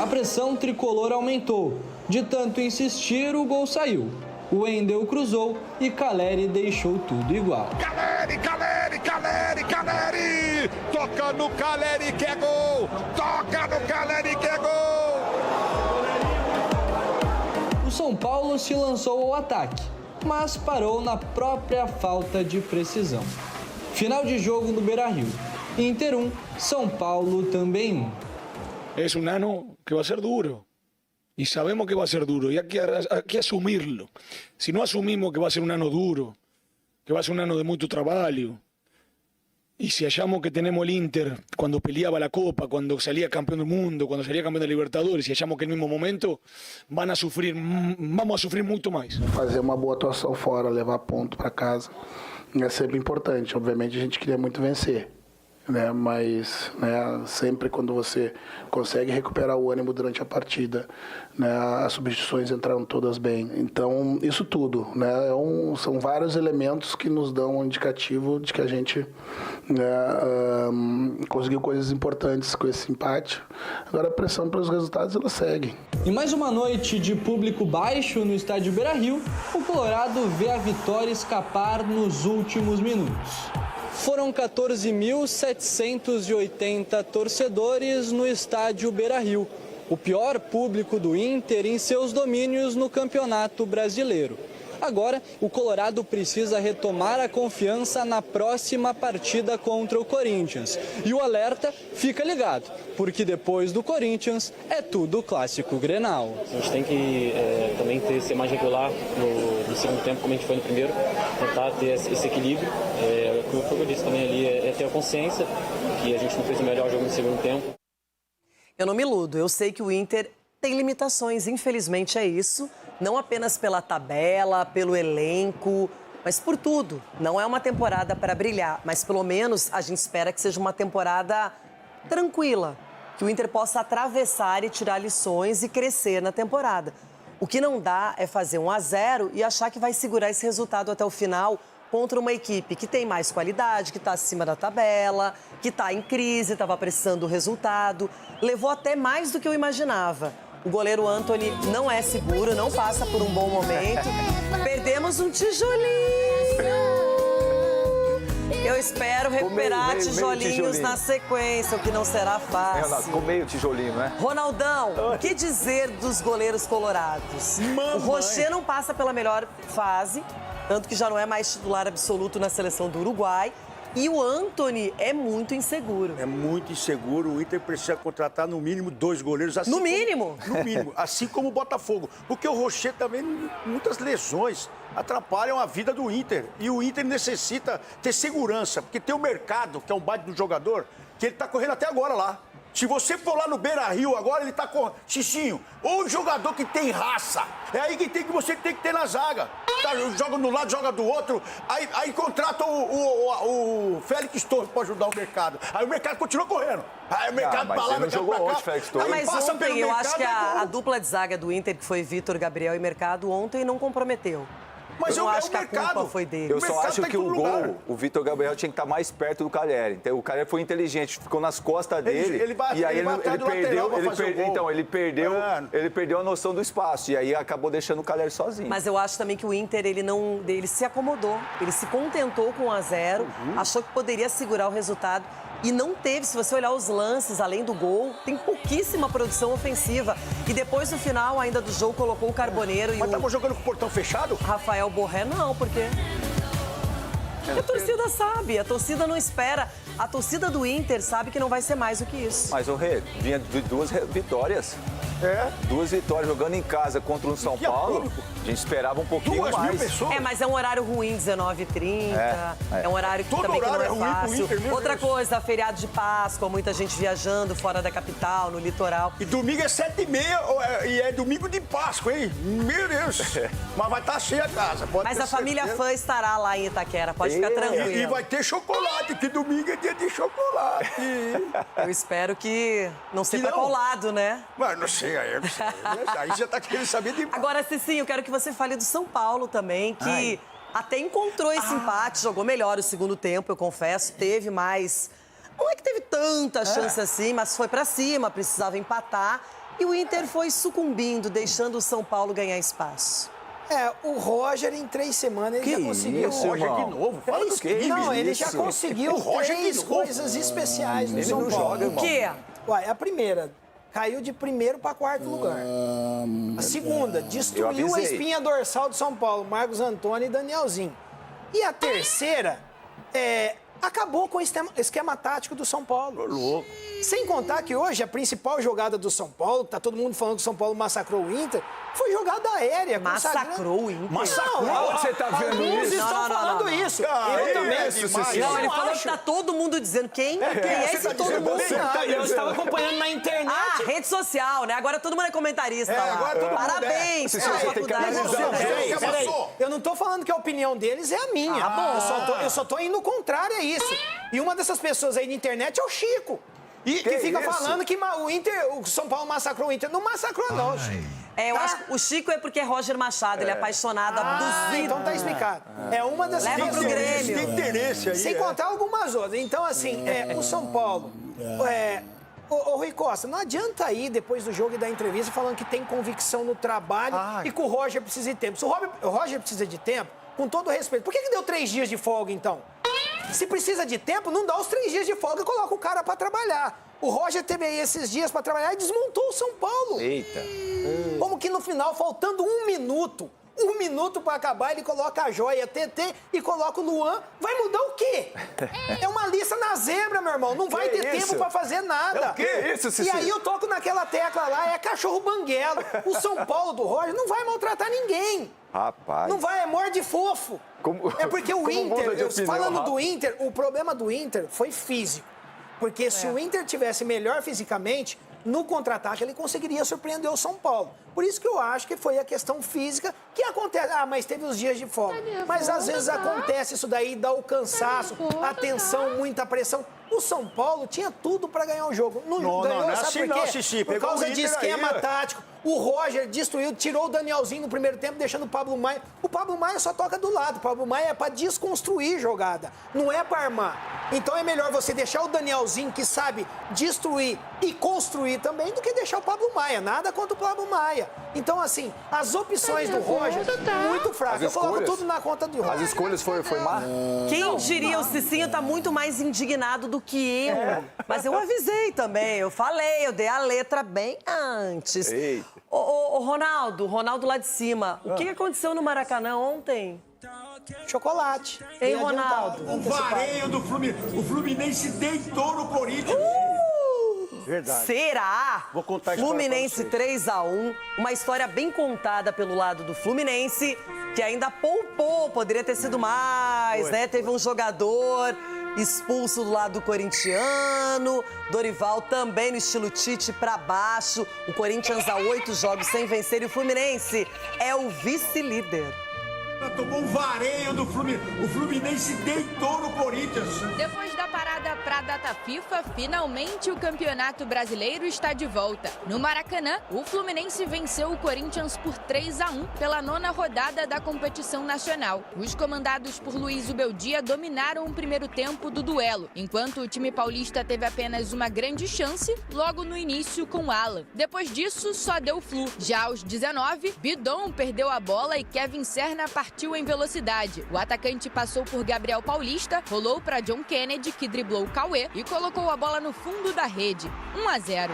A pressão tricolor aumentou. De tanto insistir, o gol saiu. O Wendel cruzou e Caleri deixou tudo igual. Caleri, Caleri, Caleri, Caleri! Toca no Caleri que é gol! Toca no Caleri que é gol! O São Paulo se lançou ao ataque, mas parou na própria falta de precisão. Final de jogo no Beira-Rio. Inter 1, São Paulo também 1. É um ano que vai ser duro. Y sabemos que va a ser duro y hay que asumirlo. Si no asumimos que va a ser un ano duro, que va a ser un ano de mucho trabajo, y si hallamos que tenemos el Inter cuando peleaba la Copa, cuando salía campeón del mundo, cuando salía campeón de Libertadores, y hallamos que en el mismo momento vamos a sofrer muito mais. Fazer uma boa atuação fora, levar ponto para casa, é sempre importante. Obviamente a gente queria muito vencer, né? Mas, né, sempre quando você consegue recuperar o ânimo durante a partida, né, as substituições entraram todas bem. Então, isso tudo, né, são vários elementos que nos dão um indicativo de que a gente, né, conseguiu coisas importantes com esse empate. Agora a pressão pelos resultados, ela segue. Em mais uma noite de público baixo no estádio Beira-Rio, o Colorado vê a vitória escapar nos últimos minutos. Foram 14.780 torcedores no estádio Beira-Rio, o pior público do Inter em seus domínios no Campeonato Brasileiro. Agora, o Colorado precisa retomar a confiança na próxima partida contra o Corinthians. E o alerta fica ligado, porque depois do Corinthians é tudo clássico Grenal. A gente tem que também ser mais regular no segundo tempo, como a gente foi no primeiro, tentar ter esse equilíbrio. O que eu disse também ali é ter a consciência que a gente não fez o melhor jogo no segundo tempo. Eu não me iludo, eu sei que o Inter tem limitações, infelizmente é isso. Não apenas pela tabela, pelo elenco, mas por tudo. Não é uma temporada para brilhar, mas pelo menos a gente espera que seja uma temporada tranquila. Que o Inter possa atravessar e tirar lições e crescer na temporada. O que não dá é fazer 1-0 e achar que vai segurar esse resultado até o final contra uma equipe que tem mais qualidade, que está acima da tabela, que está em crise, estava precisando do resultado. Levou até mais do que eu imaginava. O goleiro Antony não é seguro, não passa por um bom momento. Perdemos um tijolinho. Eu espero recuperar tijolinhos na sequência, o que não será fácil. Renato, ficou meio tijolinho, né? Ronaldão, o que dizer dos goleiros colorados? O Rocher não passa pela melhor fase, tanto que já não é mais titular absoluto na seleção do Uruguai. E o Antony é muito inseguro. É muito inseguro. O Inter precisa contratar no mínimo 2 goleiros. Assim no mínimo? No mínimo. Assim como o Botafogo. Porque o Rocher também, muitas lesões atrapalham a vida do Inter. E o Inter necessita ter segurança. Porque tem o Mercado, que é um baita do jogador, que ele está correndo até agora lá. Se você for lá no Beira-Rio agora, ele tá com... Xixinho, ou jogador que tem raça. É aí que você tem que ter na zaga. Tá, joga de um lado, joga do outro. Aí contrata o Félix Torres para ajudar o Mercado. Aí o Mercado continua correndo. Aí o Mercado pra lá, Mercado pra cá. Ontem, Félix Torres. Mas ontem eu acho que a dupla de zaga do Inter, que foi Vitor, Gabriel e Mercado, ontem não comprometeu. Mas eu não acho que a culpa foi dele. Eu só acho que o gol, o Vitor Gabriel tinha que estar mais perto do Calleri. Então, o Calleri foi inteligente, ficou nas costas dele. E aí ele perdeu a noção do espaço. E aí acabou deixando o Calleri sozinho. Mas eu acho também que o Inter, ele se acomodou. Ele se contentou com 1-0, achou que poderia segurar o resultado. E não teve, se você olhar os lances, além do gol, tem pouquíssima produção ofensiva. E depois, no final, ainda do jogo, colocou o Carboneiro e Mas tava jogando com o portão fechado? Rafael Borré, não, porque... A torcida sabe, a torcida não espera. A torcida do Inter sabe que não vai ser mais do que isso. Mas o Rê, vinha de 2 vitórias. 2 vitórias jogando em casa contra o São Paulo. A gente esperava um pouquinho mais. 2.000 pessoas. Mas é um horário ruim, 19h30. É um horário que também que não é fácil. Inter, outra coisa, feriado de Páscoa, muita gente viajando fora da capital, no litoral. E domingo é 7h30 e é domingo de Páscoa, hein? Meu Deus. Mas vai estar cheia a casa. Mas a família fã estará lá em Itaquera, pode ficar tranquilo. E vai ter chocolate, que domingo é dia de chocolate. Eu espero que não seja colado, né? Mas não sei, aí já tá querendo saber de... Agora, Cicinho, eu quero que você fale do São Paulo também, que até encontrou esse empate, jogou melhor o segundo tempo, eu confesso, teve mais... Não é que teve tanta chance assim, mas foi pra cima, precisava empatar. E o Inter foi sucumbindo, deixando o São Paulo ganhar espaço. O Roger em 3 semanas ele já conseguiu. O Roger de novo? Fala do quê? Não, ele já conseguiu 3 coisas especiais no São Paulo. O quê? A primeira, caiu de 1º para 4º lugar. A segunda, destruiu a espinha dorsal do São Paulo, Marcos Antônio e Danielzinho. E a terceira, acabou com o esquema tático do São Paulo. Louco. Sem contar que hoje a principal jogada do São Paulo, tá todo mundo falando que o São Paulo massacrou o Inter, foi jogada aérea. Massacrou o Inter? Massacrou? Onde você tá vendo Alguns isso? estão falando isso. Eu também. Não, ele falou que tá todo mundo dizendo quem é esse todo mundo? Eu estava acompanhando na internet. Ah, rede social, né? Agora todo mundo é comentarista lá. agora todo mundo Parabéns é. pela faculdade. Peraí. Eu não tô falando que a opinião deles é a minha. Eu só tô indo contrário a isso. E uma dessas pessoas aí na internet é o Chico. Que fica falando que o São Paulo massacrou o Inter. Não massacrou, não. Eu acho que o Chico é porque é Roger Machado, ele é apaixonado, abduzido. Então tá explicado. É uma das Leva pro Grêmio. Tem interesse aí. Sem contar algumas outras. Então, assim, o São Paulo... Ô Rui Costa, não adianta ir depois do jogo e da entrevista falando que tem convicção no trabalho e que o Roger precisa de tempo. Se o Roger precisa de tempo, com todo respeito, por que deu 3 dias de folga, então? Se precisa de tempo, não dá os 3 dias de folga e coloca o cara pra trabalhar. O Roger teve aí esses dias pra trabalhar e desmontou o São Paulo. Eita. Como que no final, faltando 1 minuto para acabar, ele coloca a joia TT e coloca o Luan. Vai mudar o quê? É uma lista na zebra, meu irmão. Não vai ter tempo pra fazer nada. É o quê isso, Ceci? E aí eu toco naquela tecla lá, é cachorro banguelo. O São Paulo do Roger não vai maltratar ninguém. Rapaz. Não vai, é morde fofo. É porque o Inter, falando do Inter, o problema do Inter foi físico. Porque se o Inter tivesse melhor fisicamente, no contra-ataque ele conseguiria surpreender o São Paulo. Por isso que eu acho que foi a questão física que acontece. Mas teve os dias de folga. Mas às vezes acontece isso daí, dá o cansaço, a tensão, muita pressão. O São Paulo tinha tudo para ganhar o jogo. Não ganhou, sabe por quê? Por causa de esquema tático. O Roger destruiu, tirou o Danielzinho no primeiro tempo, deixando o Pablo Maia. O Pablo Maia só toca do lado. O Pablo Maia é para desconstruir jogada, não é para armar. Então é melhor você deixar o Danielzinho, que sabe destruir e construir também, do que deixar o Pablo Maia. Nada contra o Pablo Maia. Então, assim, as opções do Roger, muito fracas. Eu coloco tudo na conta do Roger. As escolhas foi má? Quem diria, o Cicinho tá muito mais indignado do que eu. Mas eu avisei também, eu falei, eu dei a letra bem antes. Ô, Ronaldo lá de cima, o que aconteceu no Maracanã ontem? Chocolate. Ei, Ronaldo. O vareio do Fluminense. O Fluminense deitou no Corinthians. Verdade. Será? Vou contar a Fluminense 3-1, uma história bem contada pelo lado do Fluminense, que ainda poupou, poderia ter sido mais, né? Teve um jogador expulso do lado corintiano, Dorival também no estilo Tite pra baixo, o Corinthians há 8 jogos sem vencer e o Fluminense é o vice-líder. Tomou um vareio do Fluminense. O Fluminense deitou no Corinthians. Depois da parada para a data FIFA, finalmente o Campeonato Brasileiro está de volta. No Maracanã, o Fluminense venceu o Corinthians por 3-1 pela 9ª rodada da competição nacional. Os comandados por Luiz Ubeldia dominaram o primeiro tempo do duelo, enquanto o time paulista teve apenas uma grande chance logo no início com Alan. Depois disso, só deu Flu. Já aos 19, Bidon perdeu a bola e Kevin Serna partiu em velocidade. O atacante passou por Gabriel Paulista, rolou para John Kennedy, que driblou o Cauê e colocou a bola no fundo da rede. 1-0.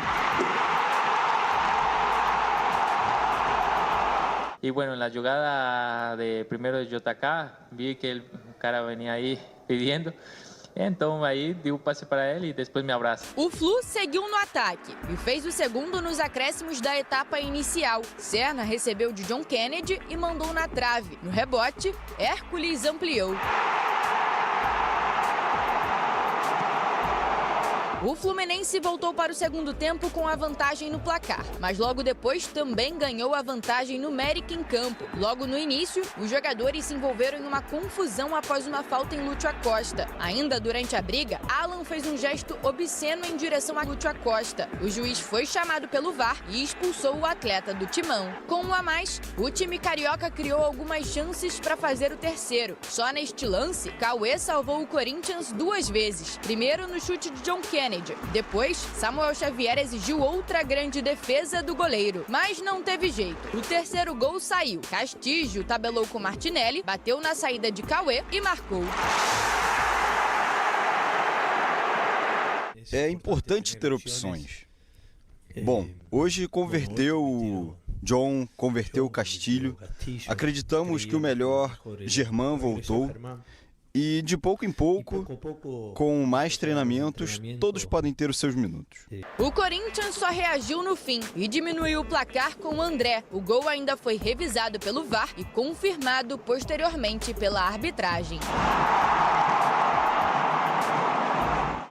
Y bueno, en la jugada de primero de JK, vi que el cara venía ahí pidiendo. Então aí deu o passe para ele e depois me abraça. O Flu seguiu no ataque e fez o segundo nos acréscimos da etapa inicial. Serna recebeu de John Kennedy e mandou na trave. No rebote, Hércules ampliou. O Fluminense voltou para o segundo tempo com a vantagem no placar, mas logo depois também ganhou a vantagem numérica em campo. Logo no início, os jogadores se envolveram em uma confusão após uma falta em Lúcio Acosta. Ainda durante a briga, Alan fez um gesto obsceno em direção a Lúcio Acosta. O juiz foi chamado pelo VAR e expulsou o atleta do timão. Com 1 a mais, o time carioca criou algumas chances para fazer o terceiro. Só neste lance, Cauê salvou o Corinthians 2 vezes. Primeiro no chute de John Kennedy. Depois, Samuel Xavier exigiu outra grande defesa do goleiro, mas não teve jeito. O terceiro gol saiu. Castillo tabelou com Martinelli, bateu na saída de Cauê e marcou. É importante ter opções. Bom, hoje converteu o John, converteu o Castilho. Acreditamos que o melhor, Germán, voltou. E de pouco em pouco, com mais treinamentos, todos podem ter os seus minutos. O Corinthians só reagiu no fim e diminuiu o placar com o André. O gol ainda foi revisado pelo VAR e confirmado posteriormente pela arbitragem.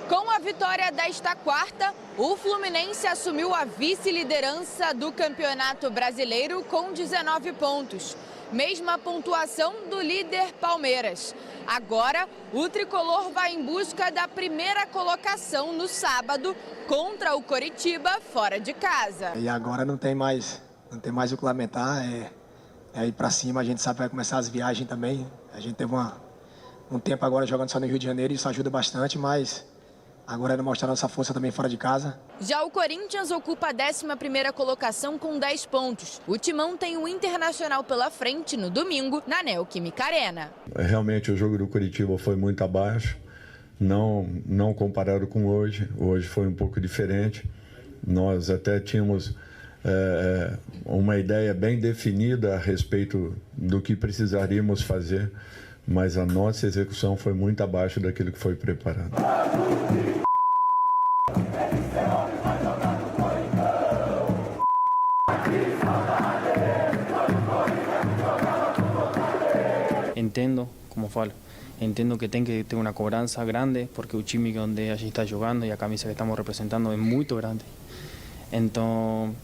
Com a vitória desta quarta, o Fluminense assumiu a vice-liderança do Campeonato Brasileiro com 19 pontos. Mesma pontuação do líder Palmeiras. Agora, o tricolor vai em busca da primeira colocação no sábado contra o Coritiba fora de casa. E agora não tem mais o que lamentar. É ir para cima, a gente sabe que vai começar as viagens também. A gente teve um tempo agora jogando só no Rio de Janeiro, isso ajuda bastante, mas agora é mostrar nossa força também fora de casa. Já o Corinthians ocupa a 11ª colocação com 10 pontos. O Timão tem o Internacional pela frente no domingo, na Neoquímica Arena. Realmente o jogo do Coritiba foi muito abaixo, não comparado com hoje. Hoje foi um pouco diferente. Nós até tínhamos uma ideia bem definida a respeito do que precisaríamos fazer, mas a nossa execução foi muito abaixo daquilo que foi preparado. Entendo, como falo, entendo que tem que ter uma cobrança grande, porque o time onde a gente está jogando e a camisa que estamos representando é muito grande. Então,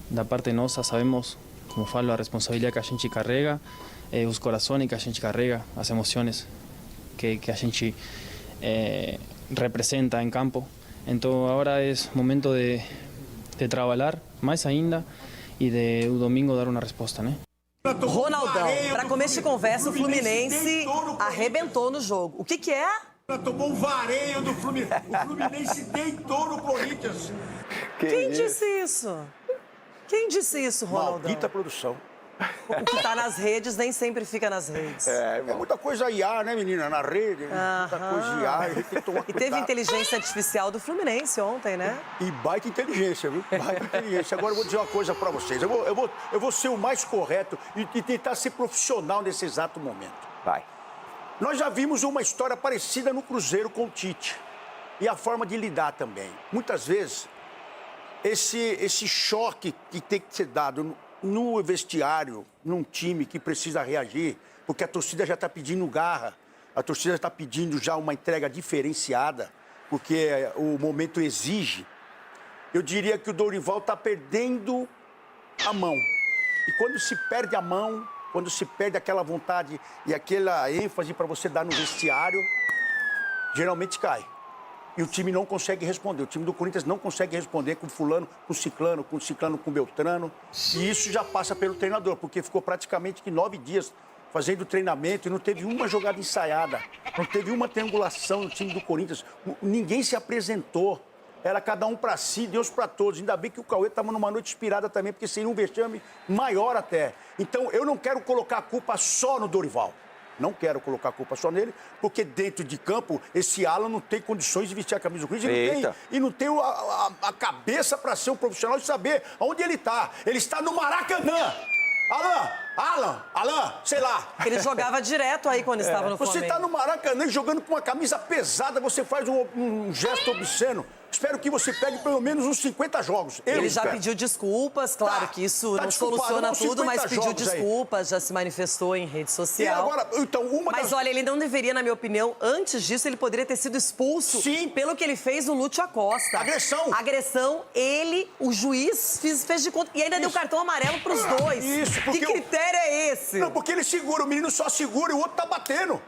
da parte nossa, sabemos, como falo, a responsabilidade que a gente carrega, os corações que a gente carrega, as emoções que a gente representa em campo. Então, agora é momento de trabalhar mais ainda e de o domingo dar uma resposta, né? Ronaldão, para começo de conversa, o Fluminense arrebentou no jogo. O que é? Tomou um vareio do Fluminense. O Fluminense deitou no Corinthians. Quem disse isso? Quem disse isso, Ronaldão? Maldita produção. O que tá nas redes nem sempre fica nas redes. É muita coisa IA, né, menina? Na rede, muita coisa IA. A gente tem que tomar cuidado. E teve inteligência artificial do Fluminense ontem, né? E baita inteligência, viu? Baita inteligência. Agora eu vou dizer uma coisa pra vocês. Eu vou ser o mais correto e tentar ser profissional nesse exato momento. Vai. Nós já vimos uma história parecida no Cruzeiro com o Tite. E a forma de lidar também. Muitas vezes, esse choque que tem que ser dado no vestiário, num time que precisa reagir, porque a torcida já está pedindo garra, a torcida já está pedindo já uma entrega diferenciada, porque o momento exige. Eu diria que o Dorival está perdendo a mão. E quando se perde a mão, quando se perde aquela vontade e aquela ênfase para você dar no vestiário, geralmente cai. E o time não consegue responder. O time do Corinthians não consegue responder com fulano, com ciclano, com Beltrano. E isso já passa pelo treinador, porque ficou praticamente que 9 dias fazendo treinamento e não teve uma jogada ensaiada. Não teve uma triangulação no time do Corinthians. Ninguém se apresentou. Era cada um para si, Deus para todos. Ainda bem que o Cauê estava numa noite inspirada também, porque seria um vexame maior até. Então, eu não quero colocar a culpa só no Dorival. Não quero colocar a culpa só nele, porque dentro de campo, esse Alan não tem condições de vestir a camisa do Corinthians e não tem a cabeça para ser um profissional e saber onde ele está. Ele está no Maracanã. Alan, sei lá. Ele jogava direto aí quando estava no Flamengo. Você está no Maracanã jogando com uma camisa pesada, você faz um gesto obsceno. Espero que você pegue pelo menos uns 50 jogos. Ele já pediu desculpas, claro que isso não soluciona tudo, mas pediu desculpas, já se manifestou em rede social. E agora, então, mas olha, ele não deveria, na minha opinião, antes disso, ele poderia ter sido expulso pelo que ele fez no Lúcio Acosta. Agressão, ele, o juiz, fez de conta. E ainda deu cartão amarelo pros dois. Isso, porque que critério é esse? Não, porque ele segura, o menino só segura e o outro tá batendo.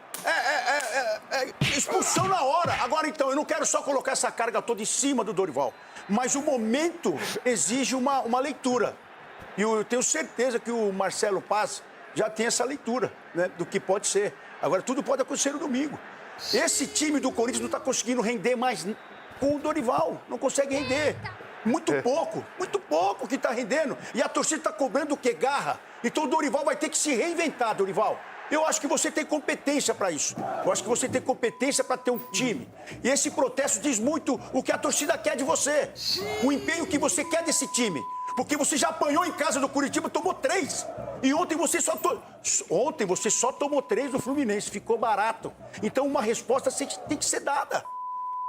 Expulsão na hora. Agora, então, eu não quero só colocar essa carga toda em cima do Dorival, mas o momento exige uma leitura. E eu tenho certeza que o Marcelo Paz já tem essa leitura, né, do que pode ser. Agora, tudo pode acontecer no domingo. Esse time do Corinthians não está conseguindo render mais com o Dorival. Não consegue render. Muito pouco que está rendendo. E a torcida está cobrando o quê? Garra. Então o Dorival vai ter que se reinventar, Dorival. Eu acho que você tem competência para isso. Eu acho que você tem competência para ter um time. E esse protesto diz muito o que a torcida quer de você. O empenho que você quer desse time. Porque você já apanhou em casa do Curitiba, tomou 3. E ontem você só tomou 3 do Fluminense, ficou barato. Então uma resposta tem que ser dada.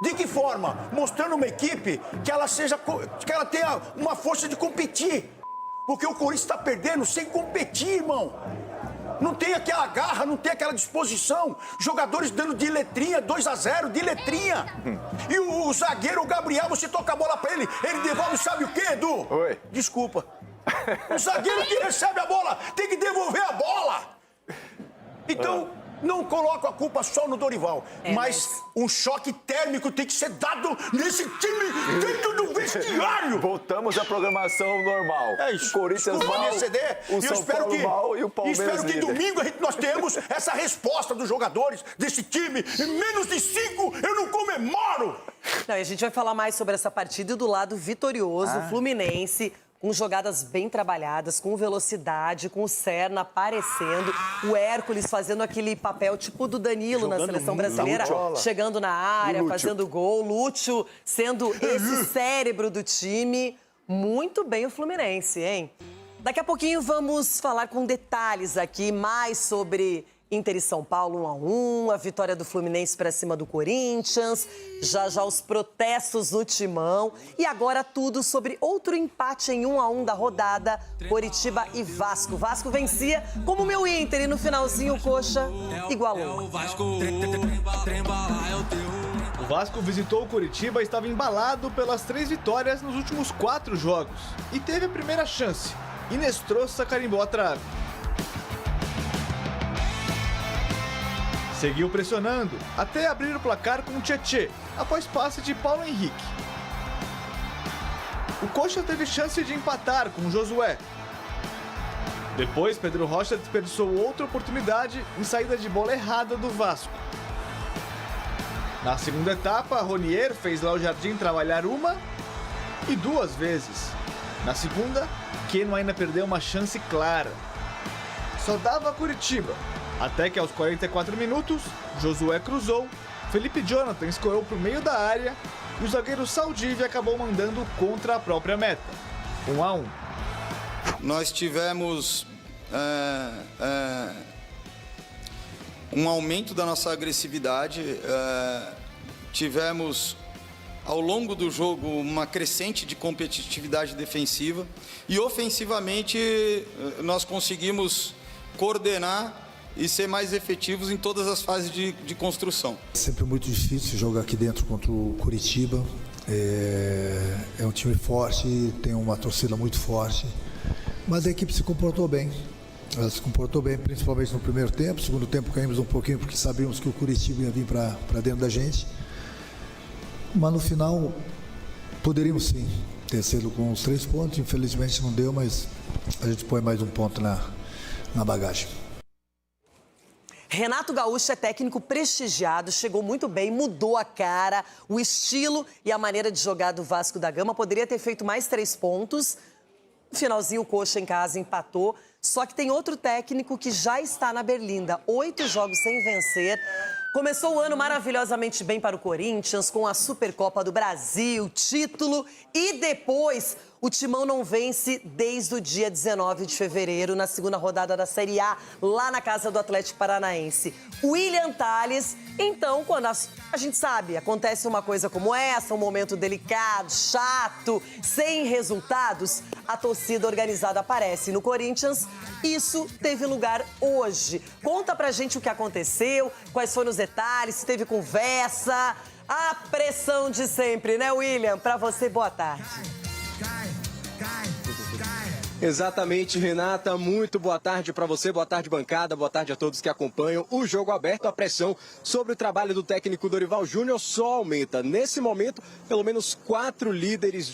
De que forma? Mostrando uma equipe que ela tenha uma força de competir. Porque o Corinthians está perdendo sem competir, irmão. Não tem aquela garra, não tem aquela disposição. Jogadores dando de letrinha, 2-0, de letrinha. E o zagueiro, o Gabriel, você toca a bola pra ele devolve sabe o quê, Edu? Oi. Desculpa. O zagueiro que recebe a bola tem que devolver a bola. Então, não coloco a culpa só no Dorival. Mas um choque térmico tem que ser dado nesse time dentro do vestiário. Voltamos à programação normal. É isso. O Corinthians mal, o São Paulo mal e o Palmeiras espero que líder. domingo nós tenhamos essa resposta dos jogadores desse time. Em menos de 5 eu não comemoro. Não, e a gente vai falar mais sobre essa partida e do lado vitorioso, o Fluminense, com jogadas bem trabalhadas, com velocidade, com o Serna aparecendo, o Hércules fazendo aquele papel tipo do Danilo na seleção brasileira, chegando na área, fazendo gol, Lúcio sendo esse cérebro do time. Muito bem o Fluminense, hein? Daqui a pouquinho vamos falar com detalhes aqui mais sobre Inter e São Paulo 1-1, a vitória do Fluminense para cima do Corinthians, já os protestos no Timão e agora tudo sobre outro empate em 1-1 da rodada, Coritiba e Vasco. Vasco vencia como o meu Inter e no finalzinho o Coxa igualou. O Vasco visitou o Coritiba e estava embalado pelas 3 vitórias nos últimos 4 jogos e teve a primeira chance. Inestrosa carimbou a trave. Seguiu pressionando até abrir o placar com o Tietê, após passe de Paulo Henrique. O Coxa teve chance de empatar com o Josué. Depois, Pedro Rocha desperdiçou outra oportunidade em saída de bola errada do Vasco. Na segunda etapa, Ronier fez lá o Jardim trabalhar 1 e 2 vezes. Na segunda, Keno ainda perdeu uma chance clara. Só dava Coritiba. Até que aos 44 minutos, Josué cruzou, Felipe Jonathan escorou para o meio da área e o zagueiro Saldívia acabou mandando contra a própria meta. 1-1. Nós tivemos um aumento da nossa agressividade, tivemos ao longo do jogo uma crescente de competitividade defensiva e ofensivamente nós conseguimos coordenar e ser mais efetivos em todas as fases de construção. É sempre muito difícil jogar aqui dentro contra o Coritiba. É um time forte, tem uma torcida muito forte, mas a equipe se comportou bem. Ela se comportou bem, principalmente no primeiro tempo. Segundo tempo caímos um pouquinho porque sabíamos que o Coritiba ia vir para dentro da gente. Mas no final poderíamos sim ter sido com os 3 pontos. Infelizmente não deu, mas a gente põe mais um ponto na bagagem. Renato Gaúcho é técnico prestigiado, chegou muito bem, mudou a cara, o estilo e a maneira de jogar do Vasco da Gama. Poderia ter feito mais 3 pontos. No finalzinho, o Coxa em casa empatou. Só que tem outro técnico que já está na Berlinda. 8 jogos sem vencer. Começou o ano maravilhosamente bem para o Corinthians, com a Supercopa do Brasil, título. E depois, o Timão não vence desde o dia 19 de fevereiro, na segunda rodada da Série A, lá na casa do Atlético Paranaense. William Tales, então, quando a gente sabe, acontece uma coisa como essa, um momento delicado, chato, sem resultados, a torcida organizada aparece no Corinthians. Isso teve lugar hoje. Conta pra gente o que aconteceu, quais foram os detalhes, se teve conversa, a pressão de sempre, né, William? Pra você, boa tarde. Exatamente, Renata. Muito boa tarde para você, boa tarde, bancada, boa tarde a todos que acompanham o Jogo Aberto. A pressão sobre o trabalho do técnico Dorival Júnior só aumenta. Nesse momento, pelo menos 4 líderes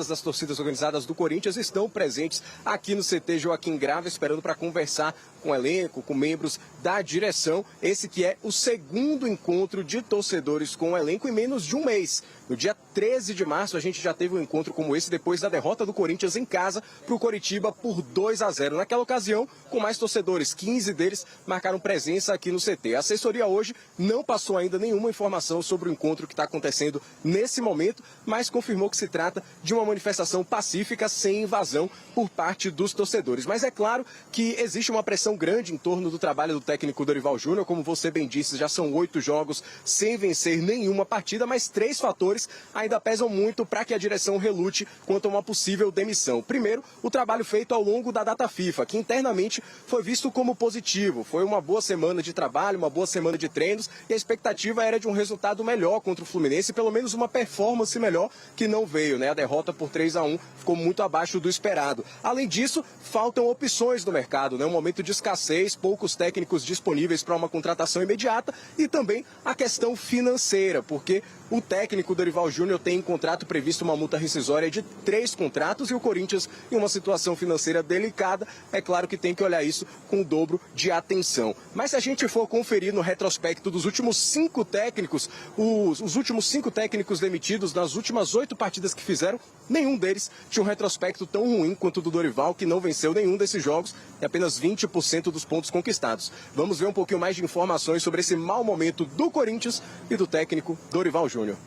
das torcidas organizadas do Corinthians estão presentes aqui no CT Joaquim Grava, esperando para conversar com o elenco, com membros da direção. Esse que é o segundo encontro de torcedores com o elenco em menos de um mês. No dia 13 de março, a gente já teve um encontro como esse depois da derrota do Corinthians em casa para o Coritiba por 2-0. Naquela ocasião, com mais torcedores, 15 deles marcaram presença aqui no CT. A assessoria hoje não passou ainda nenhuma informação sobre o encontro que está acontecendo nesse momento, mas confirmou que se trata de uma manifestação pacífica, sem invasão por parte dos torcedores. Mas é claro que existe uma pressão grande em torno do trabalho do técnico Dorival Júnior. Como você bem disse, já são 8 jogos sem vencer nenhuma partida, mas 3 fatores ainda pesam muito para que a direção relute quanto a uma possível demissão. Primeiro, o trabalho feito ao longo da data FIFA, que internamente foi visto como positivo. Foi uma boa semana de trabalho, uma boa semana de treinos, e a expectativa era de um resultado melhor contra o Fluminense, pelo menos uma performance melhor, que não veio, né? A derrota por 3-1 ficou muito abaixo do esperado. Além disso, faltam opções no mercado, né? Um momento de escassez, poucos técnicos disponíveis para uma contratação imediata, e também a questão financeira, porque o técnico Dorival Júnior tem em contrato previsto uma multa rescisória de 3 contratos, e o Corinthians, em uma situação financeira delicada, é claro que tem que olhar isso com o dobro de atenção. Mas se a gente for conferir no retrospecto dos últimos 5 técnicos, os últimos 5 técnicos demitidos nas últimas 8 partidas que fizeram, nenhum deles tinha um retrospecto tão ruim quanto o do Dorival, que não venceu nenhum desses jogos e apenas 20% dos pontos conquistados. Vamos ver um pouquinho mais de informações sobre esse mau momento do Corinthians e do técnico Dorival Júnior.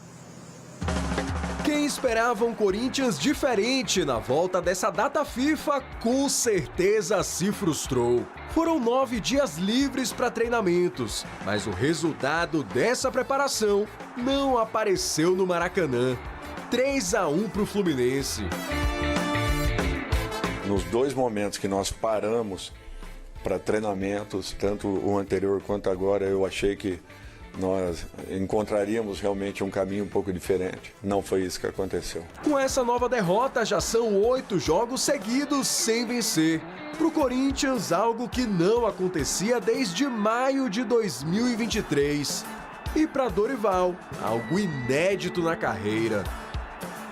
Quem esperava um Corinthians diferente na volta dessa data FIFA, com certeza se frustrou. Foram 9 dias livres para treinamentos, mas o resultado dessa preparação não apareceu no Maracanã. 3-1 para o Fluminense. Nos 2 momentos que nós paramos para treinamentos, tanto o anterior quanto agora, eu achei que nós encontraríamos realmente um caminho um pouco diferente. Não foi isso que aconteceu. Com essa nova derrota, já são 8 jogos seguidos sem vencer. Para o Corinthians, algo que não acontecia desde maio de 2023. E para Dorival, algo inédito na carreira.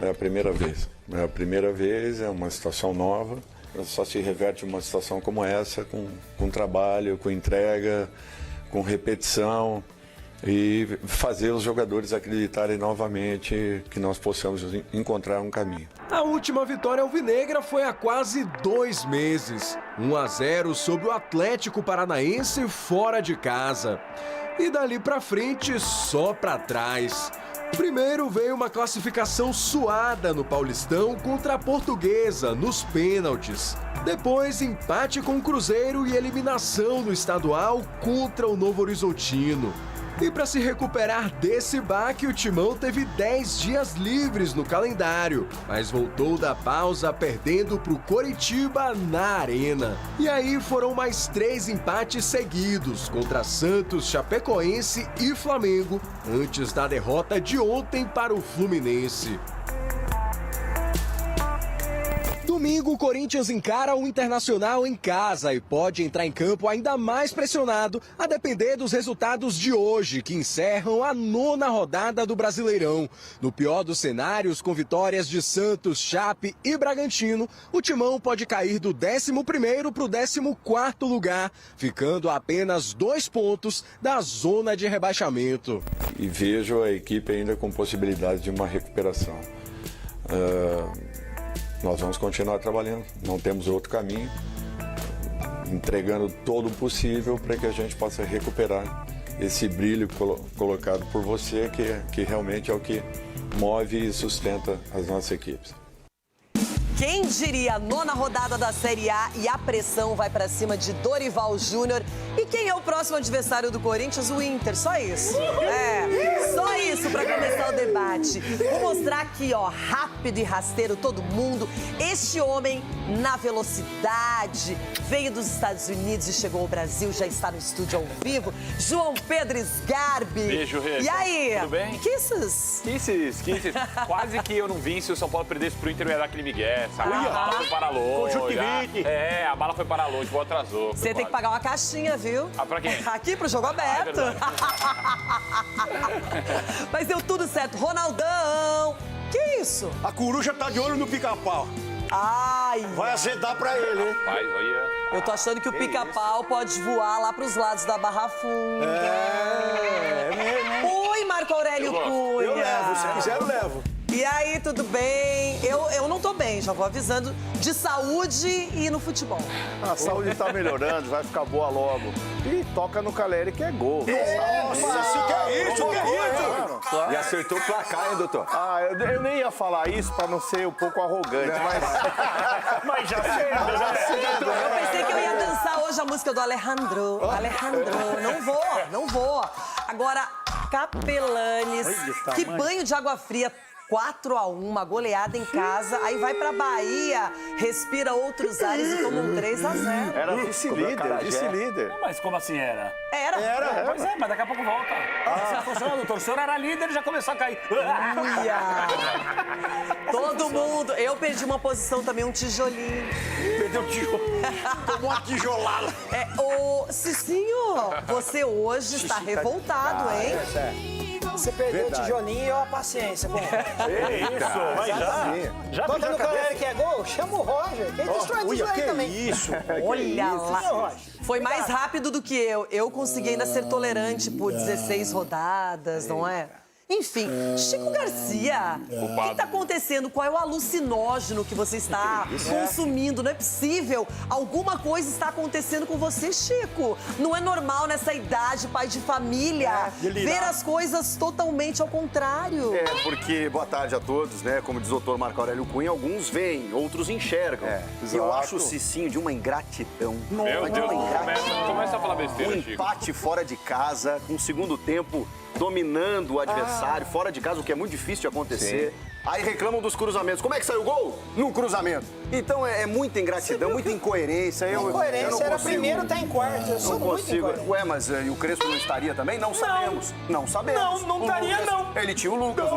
É a primeira vez. É a primeira vez, é uma situação nova. Só se reverte uma situação como essa com trabalho, com entrega, com repetição, e fazer os jogadores acreditarem novamente que nós possamos encontrar um caminho. A última vitória alvinegra foi há quase 2 meses. 1-0 sobre o Atlético Paranaense fora de casa. E dali pra frente, só pra trás. Primeiro veio uma classificação suada no Paulistão contra a Portuguesa, nos pênaltis. Depois, empate com o Cruzeiro e eliminação no estadual contra o Novo Horizontino. E para se recuperar desse baque, o Timão teve 10 dias livres no calendário, mas voltou da pausa perdendo para o Coritiba na Arena. E aí foram mais 3 empates seguidos contra Santos, Chapecoense e Flamengo, antes da derrota de ontem para o Fluminense. Domingo, o Corinthians encara o Internacional em casa e pode entrar em campo ainda mais pressionado, a depender dos resultados de hoje, que encerram a 9ª rodada do Brasileirão. No pior dos cenários, com vitórias de Santos, Chape e Bragantino, o Timão pode cair do 11º para o 14º lugar, ficando a apenas 2 pontos da zona de rebaixamento. E vejo a equipe ainda com possibilidade de uma recuperação. Nós vamos continuar trabalhando, não temos outro caminho, entregando todo o possível para que a gente possa recuperar esse brilho colocado por você, que realmente é o que move e sustenta as nossas equipes. Quem diria, a 9ª rodada da Série A e a pressão vai pra cima de Dorival Júnior. E quem é o próximo adversário do Corinthians? O Inter, só isso. Só isso pra começar o debate. Vou mostrar aqui, ó, rápido e rasteiro todo mundo. Este homem, na velocidade, veio dos Estados Unidos e chegou ao Brasil, já está no estúdio ao vivo. João Pedro Sgarbi. Beijo, Rê. E aí? Tudo bem? Kisses. Quase que eu não vim, se o São Paulo perdesse pro Inter, eu ia dar aquele migué. A bala foi para longe. Conjuntivite. A bala foi para longe, o atrasou. Você tem que pagar uma caixinha, viu? Pra quem? Aqui pro jogo aberto. Mas deu tudo certo. Ronaldão. Que isso? A coruja tá de olho no pica-pau. Ai! Vai azedar pra ele, hein? Mas, olha... Eu tô achando que o pica-pau pode voar lá pros lados da Barra Funda. É mesmo. Oi, Marco Aurélio Cunha. Eu levo, se quiser eu levo. E aí, tudo bem? Eu não tô bem, já vou avisando, de saúde e no futebol. A saúde tá melhorando, vai ficar boa logo. E toca no Caleri que é gol. Nossa, que é isso, que é isso? E acertou o placar, hein, doutor? Ah, eu nem ia falar isso pra não ser um pouco arrogante, mas... Mas já cedo, Eu pensei que eu ia dançar hoje a música do Alejandro. Não vou. Agora, Capelanes, que banho de água fria. 4-1, uma goleada em casa, aí vai pra Bahia, respira outros ares e toma um 3-0. Era vice-líder. Mas como assim era? Era. Pois é, mas daqui a pouco volta. Tá funcionando, o torcedor era líder e já começou a cair. Todo mundo. Eu perdi uma posição também, um tijolinho. Perdeu o tijolo. Tomou uma tijolada. Ô, Cicinho, você hoje está revoltado, hein? Você perdeu o tijolinho e eu a paciência. Bom, isso, vai já. Toca no Caleri que é gol, chama o Roger. Quem destrói tijolo aí também. Isso. Olha lá. Roger. Foi mais rápido do que eu. Eu consegui ainda ser tolerante por 16 rodadas, não é? Enfim, Chico Garcia, o que está acontecendo? Qual é o alucinógeno que você está consumindo? Não é possível. Alguma coisa está acontecendo com você, Chico. Não é normal nessa idade, pai de família, ver as coisas totalmente ao contrário. É, porque, boa tarde a todos, né? Como diz o doutor Marco Aurélio Cunha, alguns veem, outros enxergam. Eu acho o Cicinho de uma ingratidão. Meu Deus, começa a falar besteira, Um Chico. empate fora de casa, com o segundo tempo dominando o adversário, fora de casa, o que é muito difícil de acontecer. Aí reclamam dos cruzamentos. Como é que saiu o gol? Num cruzamento. Então é muita ingratidão, muita incoerência. Incoerência era primeiro, tá em quarto. Eu sou muito incoerente. Ué, mas e o Crespo não estaria também? Não sabemos. Não sabemos. Não estaria, não. Ele tinha o Lucas.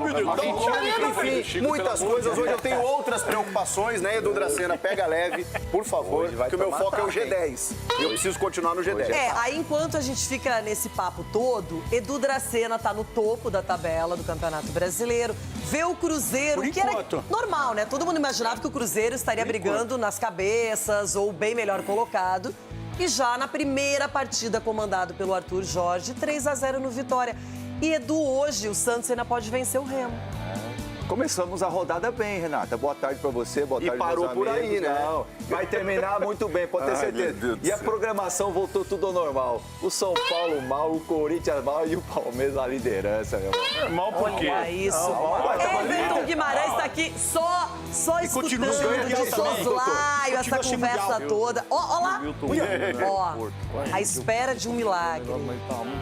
Enfim, muitas coisas. Hoje eu tenho outras preocupações, né, Edu Dracena? Pega leve, por favor, que o meu foco é o G10. Eu preciso continuar no G10. Aí enquanto a gente fica nesse papo todo, Edu Dracena tá no topo da tabela do Campeonato Brasileiro, vê o Cruzeiro, que era normal, né? Todo mundo imaginava que o Cruzeiro estaria brigando nas cabeças ou bem melhor colocado. E já na primeira partida comandado pelo Arthur Jorge, 3-0 no Vitória. E Edu, hoje o Santos ainda pode vencer o Remo. Começamos a rodada bem, Renata. Boa tarde pra você, boa tarde, parou meus por amigos. aí, né? Não, vai terminar muito bem, pode ter certeza. E a programação voltou tudo ao normal. O São Paulo mal, o Corinthians mal e o Palmeiras na liderança, meu irmão. Mal por quê? Olha isso. Everton Guimarães está aqui só escutando de soslaio essa conversa toda. Ó lá. Ó, a espera de um milagre.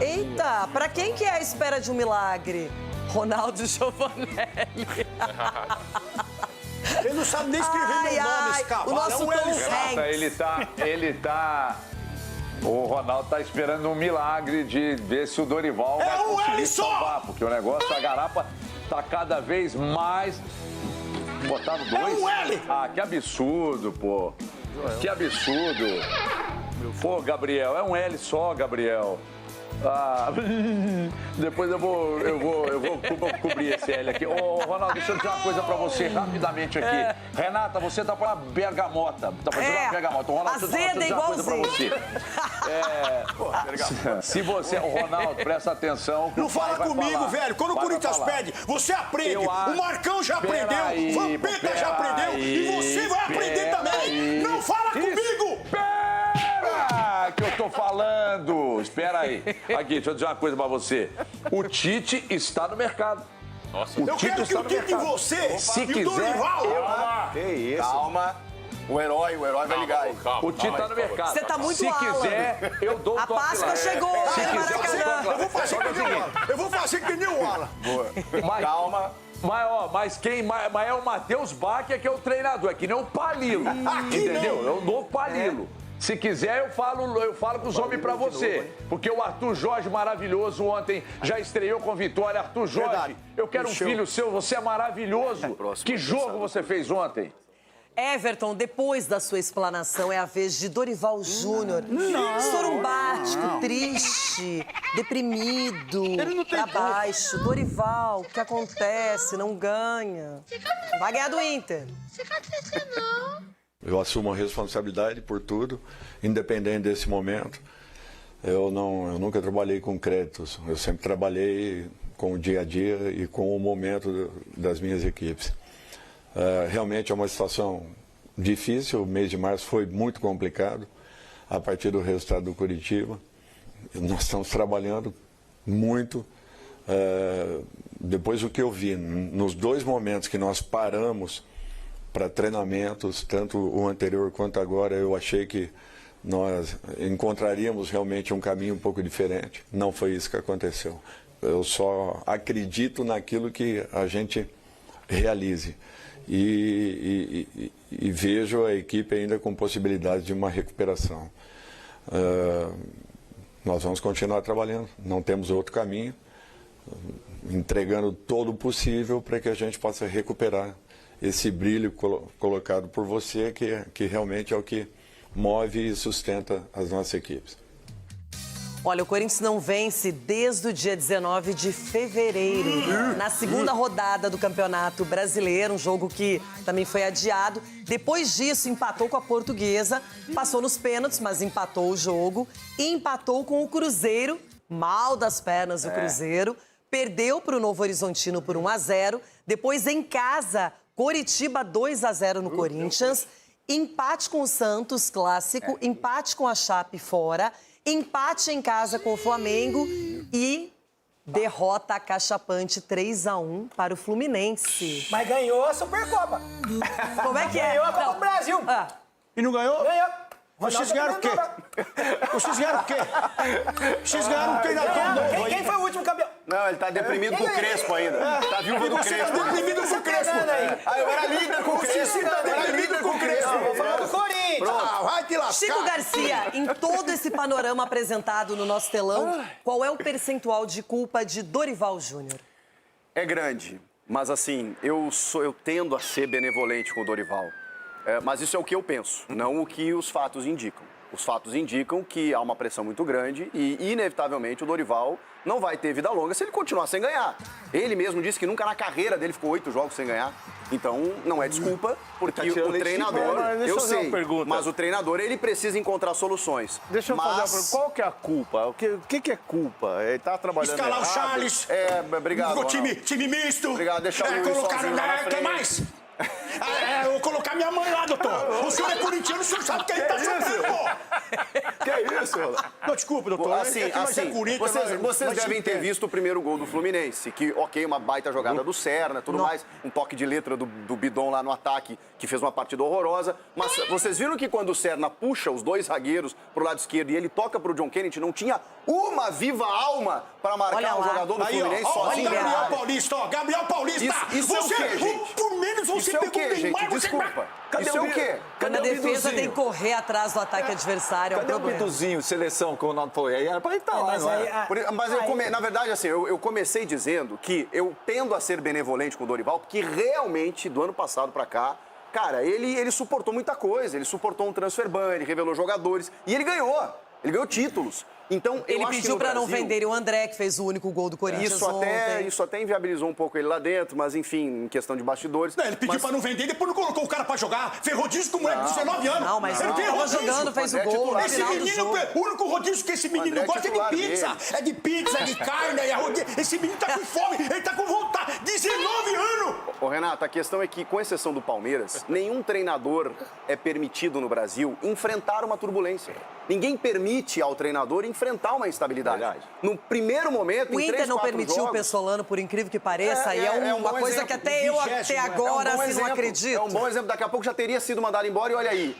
Eita, pra quem que é a espera de um milagre? Ronaldo Giovanelli. Ele não sabe nem escrever meu nome, esse cavalo. O nosso Tom Hanks. Ele tá... O Ronaldo tá esperando um milagre de ver se o Dorival vai conseguir salvar, porque o negócio, a garapa tá cada vez mais... Botaram dois? Ah, que absurdo, pô. Que absurdo. Pô, Gabriel, é um L só, Gabriel. Ah, depois eu vou cobrir esse L aqui. Ô, Ronaldo, deixa eu dizer uma coisa pra você rapidamente aqui. Renata, você tá pra bergamota. Tá parecendo uma bergamota. Ronaldo, deixa eu dizer uma coisa pra você. Se você, o Ronaldo, presta atenção. Não fala comigo, velho. Quando o Corinthians perde, você aprende. O Marcão já aprendeu, o Vampeta já aprendeu e você vai aprender também. Não fala comigo! Que eu tô falando. Espera aí. Aqui, deixa eu dizer uma coisa pra você. O Tite está no mercado. Nossa, eu quero que o Tite e você se e quiser, o Dorival... Que isso? Calma. O herói vai ligar aí. O Tite tá no mercado. Você tá muito Se quiser, eu dou o toque lá. A Páscoa chegou, Se quiser, eu vou fazer que nem o Alan. Eu vou fazer que nem o Alan. Calma. Mas é o Matheus Bach que é o treinador, é que nem o Palilo. Entendeu? É o novo Palilo. Se quiser, eu falo com os homens pra você. Porque o Arthur Jorge, maravilhoso, ontem já estreou com vitória. Arthur Jorge, eu quero um filho seu, você é maravilhoso. Que jogo você fez ontem? Everton, depois da sua explanação, é a vez de Dorival Júnior. Sorumbático, triste, deprimido, pra baixo. Dorival, o que acontece? Não ganha. Vai ganhar do Inter. Eu assumo a responsabilidade por tudo, independente desse momento. Eu nunca trabalhei com créditos. Eu sempre trabalhei com o dia a dia e com o momento das minhas equipes. Realmente é uma situação difícil. O mês de março foi muito complicado a partir do resultado do Coritiba. Nós estamos trabalhando muito. Depois do que eu vi, nos 2 momentos que nós paramos para treinamentos, tanto o anterior quanto agora, eu achei que nós encontraríamos realmente um caminho um pouco diferente. Não foi isso que aconteceu. Eu só acredito naquilo que a gente realize. E vejo a equipe ainda com possibilidade de uma recuperação. Nós vamos continuar trabalhando, não temos outro caminho, entregando todo o possível para que a gente possa recuperar esse brilho colocado por você, que realmente é o que move e sustenta as nossas equipes. Olha, o Corinthians não vence desde o dia 19 de fevereiro, na segunda rodada do Campeonato Brasileiro, um jogo que também foi adiado. Depois disso, empatou com a Portuguesa, passou nos pênaltis, mas empatou o jogo. E empatou com o Cruzeiro, mal das pernas o Cruzeiro. Perdeu para o Novo Horizontino por 1-0. Depois, em casa, Coritiba 2-0 no Corinthians. Empate com o Santos, clássico. Empate com a Chape fora. Empate em casa com o Flamengo e derrota acachapante 3-1 para o Fluminense. Mas ganhou a Supercopa. Como é que é? Ganhou a Copa do Brasil. E não ganhou? Ganhou. Vocês ganharam o quê? Vocês ganharam o quê? Vocês ganharam um treinador novo aí. Quem foi o último campeão? Não, ele tá deprimido com o Crespo ainda. Tá viúva do Crespo. Tá deprimido com o Crespo. Ah, eu era líder com o Crespo. Eu era líder com o Crespo. Vou falar do Corinthians. Vai te lascar. Chico Garcia, em todo esse panorama apresentado no nosso telão, qual é o percentual de culpa de Dorival Júnior? É grande, mas assim, eu tendo a ser benevolente com o Dorival. Mas isso é o que eu penso, não o que os fatos indicam. Os fatos indicam que há uma pressão muito grande e, inevitavelmente, o Dorival não vai ter vida longa se ele continuar sem ganhar. Ele mesmo disse que nunca na carreira dele ficou 8 jogos sem ganhar. Então, não é desculpa, porque o treinador... Eu sei, mas o treinador, ele precisa encontrar soluções. Deixa eu fazer uma pergunta. Qual que é a culpa? O que é culpa? Ele tá trabalhando Escalar errado? o Charles. Obrigado. Time misto. Obrigado, deixa o Luiz colocar sozinho lá na o que frente. mais? Eu vou colocar minha mãe lá, doutor. O senhor é corintiano, o senhor sabe que ele tá sofrendo, pô. Que isso, Não, desculpa, doutor. Vocês devem ter visto o primeiro gol do Fluminense, que, ok, uma baita jogada do Serna, tudo mais, um toque de letra do Bidon lá no ataque, que fez uma partida horrorosa, mas vocês viram que quando o Serna puxa os 2 zagueiros pro lado esquerdo e ele toca pro John Kennedy, não tinha uma viva alma para marcar o jogador do Fluminense sozinho. Gabriel Paulista. Isso é o quê, gente? Por menos você Isso é o pegou quê, o Neymar, gente? você... Desculpa. Cadê Isso é o quê? Quando a defesa tem que correr atrás do ataque adversário, é um Cadê o problema. Pituzinho, seleção, que o Ronaldo foi? Aí era pra ele estar lá, não é? Na verdade, assim, eu comecei dizendo que eu tendo a ser benevolente com o Dorival, porque realmente, do ano passado pra cá, cara, ele suportou muita coisa. Ele suportou um transfer ban, ele revelou jogadores e ele ganhou. Ele ganhou títulos. Então, ele pediu para não venderem o André, que fez o único gol do Corinthians ontem. Isso até inviabilizou um pouco ele lá dentro, mas enfim, em questão de bastidores. Não, ele pediu para não vender e depois não colocou o cara para jogar. Fez rodízio com o moleque de 19 anos. Não, mas ele tava jogando, fez o gol no Esse final do menino, jogo. o único rodízio que esse menino gosta é de pizza. É de pizza, é de carne, é rodízio. Esse menino tá com fome, ele tá com vontade. 19 anos! Ô, Renato, a questão é que, com exceção do Palmeiras, nenhum treinador é permitido no Brasil enfrentar uma turbulência. Ninguém permite ao treinador enfrentar uma instabilidade. No primeiro momento, o em 3, 4 jogos... O Inter não permitiu o Pessolano, por incrível que pareça, e é uma coisa exemplo, que até eu, até agora, não acredito. É um bom exemplo. Daqui a pouco já teria sido mandado embora e olha aí,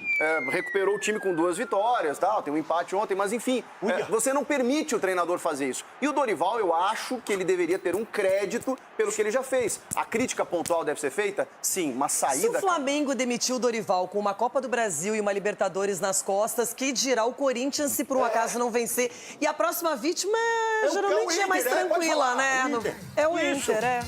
recuperou o time com 2 vitórias, tal, tem um empate ontem, mas enfim, você não permite o treinador fazer isso. E o Dorival, eu acho que ele deveria ter um crédito pelo que ele já fez. A crítica pontual deve ser feita? Sim, uma saída... Se o Flamengo demitiu o Dorival com uma Copa do Brasil e uma Libertadores nas costas, que dirá o Corinthians se por um acaso não vencer acontecer. E a próxima vítima geralmente é mais tranquila, né? É o Inter, é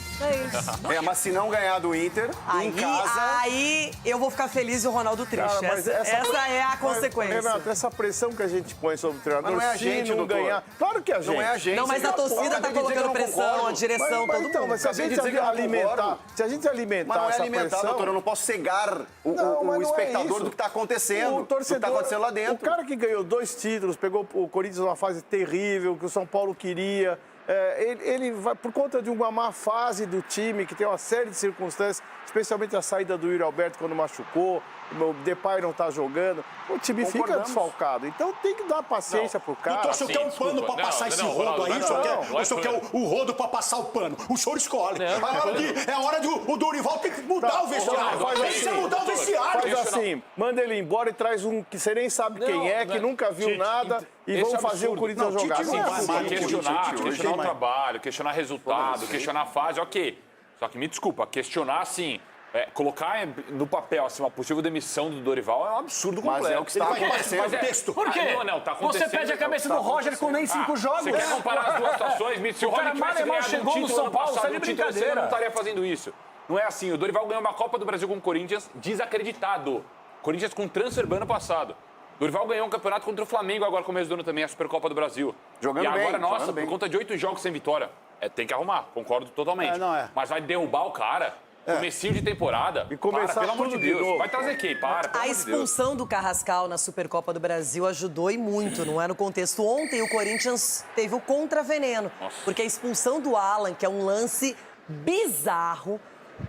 isso. Mas se não ganhar do Inter, em casa... Aí eu vou ficar feliz e o Ronaldo triste. Cara, mas essa é a consequência. Renato, essa pressão que a gente põe sobre o treinador, mas não é a gente, não ganhar... Claro que é a gente. Não é a gente. Não, mas a torcida tá colocando pressão, a direção, todo mundo. Mas se a gente alimentar Mas não é essa alimentar, pressão... doutor, eu não posso cegar o espectador do que está acontecendo, O torcedor, do que está acontecendo lá dentro. O cara que ganhou 2 títulos, pegou o Corinthians numa fase terrível, que o São Paulo queria... ele vai, por conta de uma má fase do time, que tem uma série de circunstâncias, especialmente a saída do Yuri Alberto quando machucou, o Depay não tá jogando, o time fica desfalcado. Então tem que dar paciência pro cara. Então, o senhor quer um pano pra passar esse rodo aí? O senhor quer o rodo pra passar o pano? O senhor escolhe. É a hora de o Dorival tem que mudar o vestiário. Precisa mudar o vestiário. Faz assim, manda ele embora e traz um que você nem sabe quem é, que nunca viu nada, e vamos fazer o Corinthians jogar. Questionar o trabalho, questionar resultado, questionar a fase, ok. Só que me desculpa, questionar assim... colocar no papel assim, uma possível demissão do Dorival é um absurdo completo. Mas é o que está acontecendo. Por quê? Não, tá acontecendo. Você pede a cabeça do Roger com nem 5 jogos. Você quer comparar as duas situações? Se o Roger tivesse ganhado um título ano passado, ele não estaria fazendo isso. Não é assim. O Dorival ganhou uma Copa do Brasil com o Corinthians desacreditado. Corinthians com transfer ano passado. Dorival ganhou um campeonato contra o Flamengo agora começo do ano também, a Supercopa do Brasil. Jogando e agora, bem, nossa, por conta de 8 jogos sem vitória. Tem que arrumar, concordo totalmente. Mas vai derrubar o cara... Comecinho de temporada. E começar pelo amor de Deus. Vai trazer quem? A expulsão do Carrascal na Supercopa do Brasil ajudou e muito, não é? No contexto. Ontem o Corinthians teve o contraveneno. Porque a expulsão do Alan, que é um lance bizarro.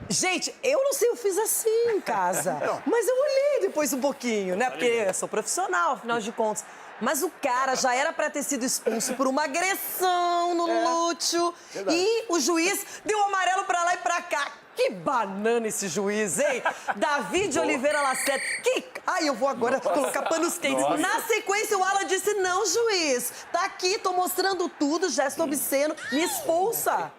Gente, eu não sei, eu fiz assim em casa. Mas eu olhei depois um pouquinho, né? Porque eu sou profissional, afinal de contas. Mas o cara já era pra ter sido expulso por uma agressão no Lúcio. E o juiz deu um amarelo pra lá e pra cá. Que banana esse juiz, hein? Davi de Oliveira Lacerda. Ai, eu vou agora colocar panos quentes. Nossa. Na sequência, o Alan disse, não, juiz. Tá aqui, tô mostrando tudo, gesto obsceno. Me expulsa.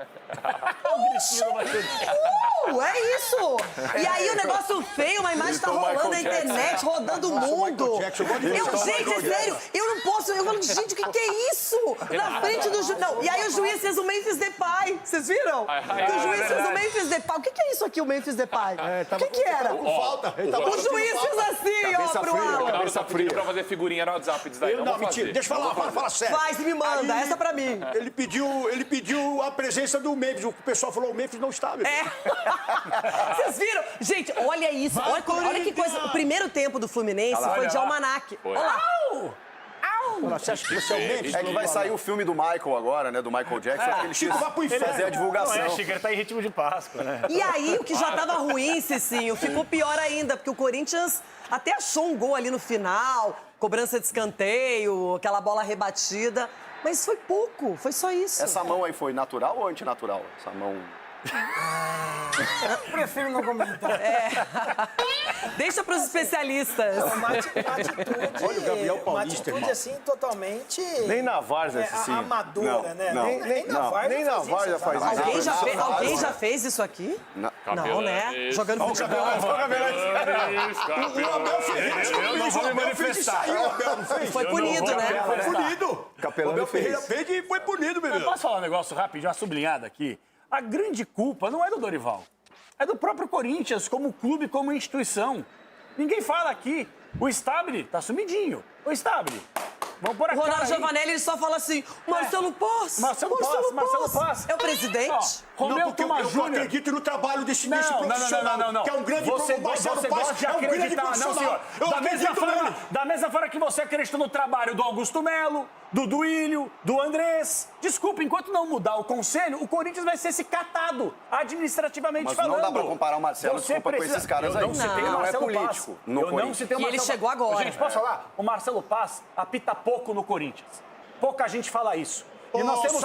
É isso. E aí o negócio feio, uma imagem tá rolando na internet, rodando o mundo. Gente, é sério, eu não posso... Eu falo, gente, o que é isso? Na frente do juiz... Não, e aí o juiz fez o Memphis Depay. Vocês viram? Que o juiz fez o Memphis Depay. O que é isso aqui, o Memphis Depay? O que era? O juiz fez assim, ó, pro Alan. Cabeça fria. Pra fazer figurinha no WhatsApp disso daí. Não, mentira. Deixa eu falar, fala sério. Faz e me manda, essa pra mim. Ele pediu a presença do Memphis. O pessoal falou, o Memphis não está, meu. Vocês viram? Gente, olha isso. Olha que coisa. O primeiro tempo do Fluminense foi de almanaque. Olha lá. Você acha que você é o Memphis? É que vai sair o filme do Michael agora, né? Do Michael Jackson. Chico, vai pro inferno. Fazer a divulgação. Não é, Chico, ele tá em ritmo de Páscoa, né? E aí, o que já tava ruim, Cicinho, ficou pior ainda, porque o Corinthians até achou um gol ali no final, cobrança de escanteio, aquela bola rebatida, mas foi pouco, foi só isso. Essa mão aí foi natural ou antinatural? Essa mão... Prefiro não comentar. Deixa para os especialistas. Uma atitude, olha o Gabriel Paulista, uma atitude assim totalmente... Nem na Várzea, assim. Amadora, né? Nem na Várzea faz isso. Alguém já fez isso aqui? Não, né? Jogando futebol. O Abel Ferreira eu não vou me manifestar. Foi punido, né? Foi punido. O Abel Ferreira fez e foi punido, meu. Posso falar um negócio rápido, uma sublinhada aqui? A grande culpa não é do Dorival, é do próprio Corinthians, como clube, como instituição. Ninguém fala aqui. O Stabile tá sumidinho. O Stabile. Vamos pôr a cara aí. Ronaldo Giovanelli, ele só fala assim, Marcelo Paz. Marcelo Paz. É o presidente? Romeu Tomás Júnior. Eu acredito no trabalho desse profissional, não. que é um grande profissional. Você gosta de acreditar, não, senhor. Da mesma forma que você acredita no trabalho do Augusto Melo, do Duílio, do Andrés. Desculpa, enquanto não mudar o conselho, o Corinthians vai ser esse catado, administrativamente falando. Mas não dá pra comparar o Marcelo, desculpa, com esses caras aí. Não é político. E ele chegou agora. Gente, posso falar? O Marcelo Paz apita pouco no Corinthians. Pouca gente fala isso. E nós temos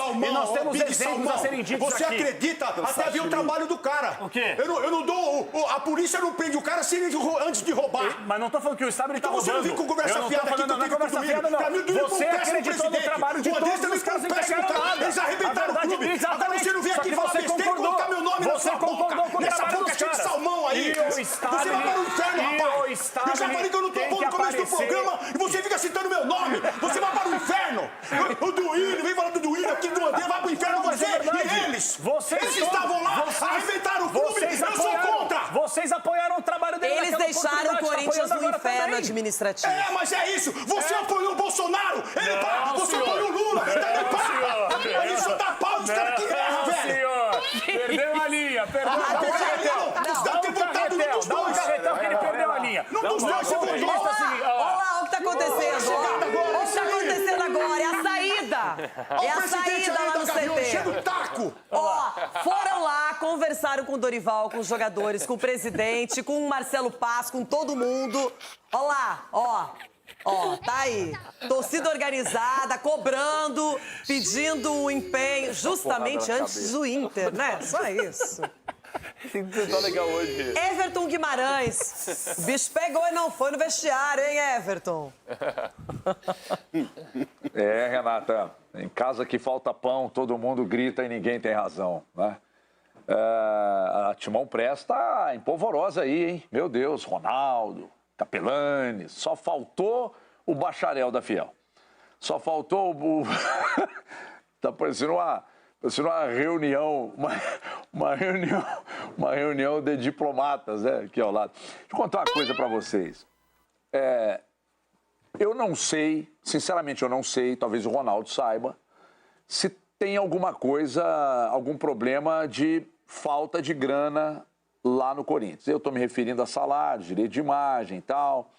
exemplos a serem ditos aqui. Você acredita? Até vi o trabalho do cara. O quê? Eu não dou... A polícia não prende o cara antes de roubar. Mas não tô falando que o Stabile tá roubando. Você não vem com conversa fiada aqui, tu tem conversa fiada, não. Pra mim, você acreditou no trabalho de todos os caras que entregaram nada. Eles arrebentaram o clube. Agora você não vem aqui falar besteira e colocar meu nome na sua boca. Nessa boca cheia de salmão aí. Você vai para o inferno, rapaz. Eu já falei que eu não tô bom no começo do programa e você fica citando meu nome. Você vai para o inferno. Eu vocês apoiaram o trabalho dele. Eles deixaram o Corinthians no inferno administrativo. É, mas é isso. Você apoiou o Bolsonaro. Você apoiou o Lula. Aí só dá pau dos caras que erram, velho. Senhor. Perdeu a linha. Perdeu a linha. Você deve ter votado num dos Dá um dois. carretão que ele perdeu a linha. Num dos dois você votou. Olha lá o que tá acontecendo. Olha o que tá acontecendo agora. É a saída. É a saída lá no CT. Chega o taco. Ó, foram lá, conversaram com o Dorival, com os jogadores, com o presidente, com o Marcelo Paz, com todo mundo. Ó lá, ó. Ó, tá aí. Torcida organizada, cobrando, pedindo o empenho, justamente antes do Inter, né? Só isso. Tá legal hoje. Everton Guimarães. O bicho pegou e não foi no vestiário, hein, Everton? É, Renata, em casa que falta pão, todo mundo grita e ninguém tem razão, né? A Timão Presta tá empolvorosa aí, hein? Meu Deus, Ronaldo, Capelani, só faltou o bacharel da Fiel. Só faltou o... Tá parecendo uma reunião, uma reunião de diplomatas, né, aqui ao lado. Deixa eu contar uma coisa para vocês. Eu não sei, sinceramente eu não sei, talvez o Ronaldo saiba, se tem alguma coisa, algum problema de falta de grana lá no Corinthians. Eu estou me referindo a salários, direito de imagem e tal.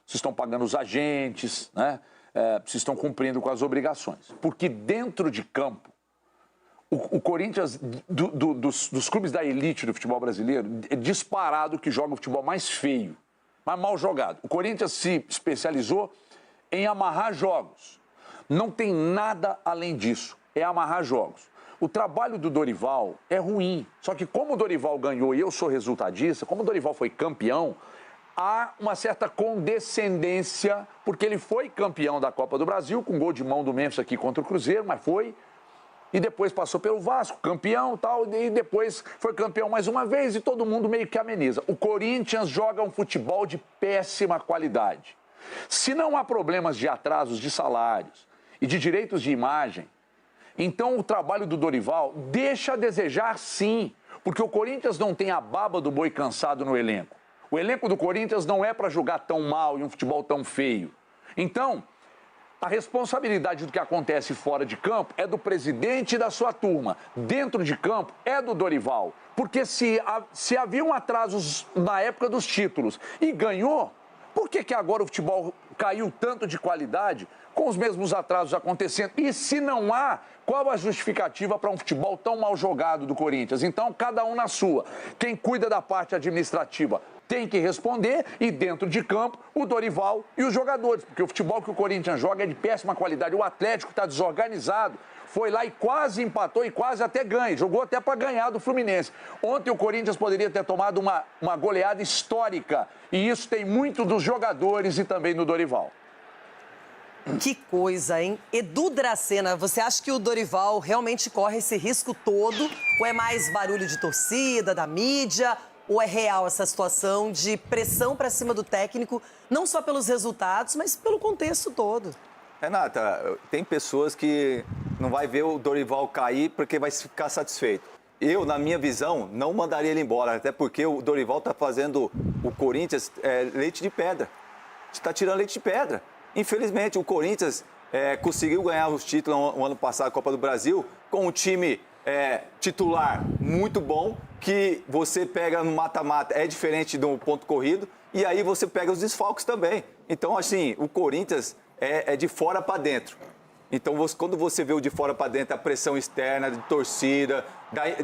Vocês estão pagando os agentes, né? Vocês estão cumprindo com as obrigações. Porque dentro de campo, o Corinthians, dos clubes da elite do futebol brasileiro, é disparado que joga o futebol mais feio, mais mal jogado. O Corinthians se especializou em amarrar jogos. Não tem nada além disso, é amarrar jogos. O trabalho do Dorival é ruim, só que como o Dorival ganhou e eu sou resultadista, como o Dorival foi campeão, há uma certa condescendência, porque ele foi campeão da Copa do Brasil, com gol de mão do Memphis aqui contra o Cruzeiro, mas foi... E depois passou pelo Vasco, campeão e tal, e depois foi campeão mais uma vez e todo mundo meio que ameniza. O Corinthians joga um futebol de péssima qualidade. Se não há problemas de atrasos de salários e de direitos de imagem, então o trabalho do Dorival deixa a desejar sim, porque o Corinthians não tem a baba do boi cansado no elenco. O elenco do Corinthians não é para jogar tão mal e um futebol tão feio. Então... a responsabilidade do que acontece fora de campo é do presidente e da sua turma. Dentro de campo é do Dorival. Porque se haviam atrasos na época dos títulos e ganhou, por que agora o futebol caiu tanto de qualidade com os mesmos atrasos acontecendo? E se não há, qual a justificativa para um futebol tão mal jogado do Corinthians? Então, cada um na sua. Quem cuida da parte administrativa tem que responder e dentro de campo o Dorival e os jogadores, porque o futebol que o Corinthians joga é de péssima qualidade. O Atlético está desorganizado, foi lá e quase empatou e quase até ganha, jogou até para ganhar do Fluminense. Ontem o Corinthians poderia ter tomado uma goleada histórica e isso tem muito dos jogadores e também do Dorival. Que coisa, hein? Edu Dracena, você acha que o Dorival realmente corre esse risco todo? Ou é mais barulho de torcida, da mídia? Ou é real essa situação de pressão para cima do técnico, não só pelos resultados, mas pelo contexto todo? Renata, tem pessoas que não vai ver o Dorival cair porque vai ficar satisfeito. Eu, na minha visão, não mandaria ele embora, até porque o Dorival está fazendo o Corinthians leite de pedra. Está tirando leite de pedra. Infelizmente, o Corinthians conseguiu ganhar os títulos no ano passado, a Copa do Brasil, com um time titular muito bom, que você pega no mata-mata, é diferente do ponto corrido, e aí você pega os desfalques também. Então, assim, o Corinthians é de fora para dentro. Então, quando você vê o de fora para dentro, a pressão externa, de torcida,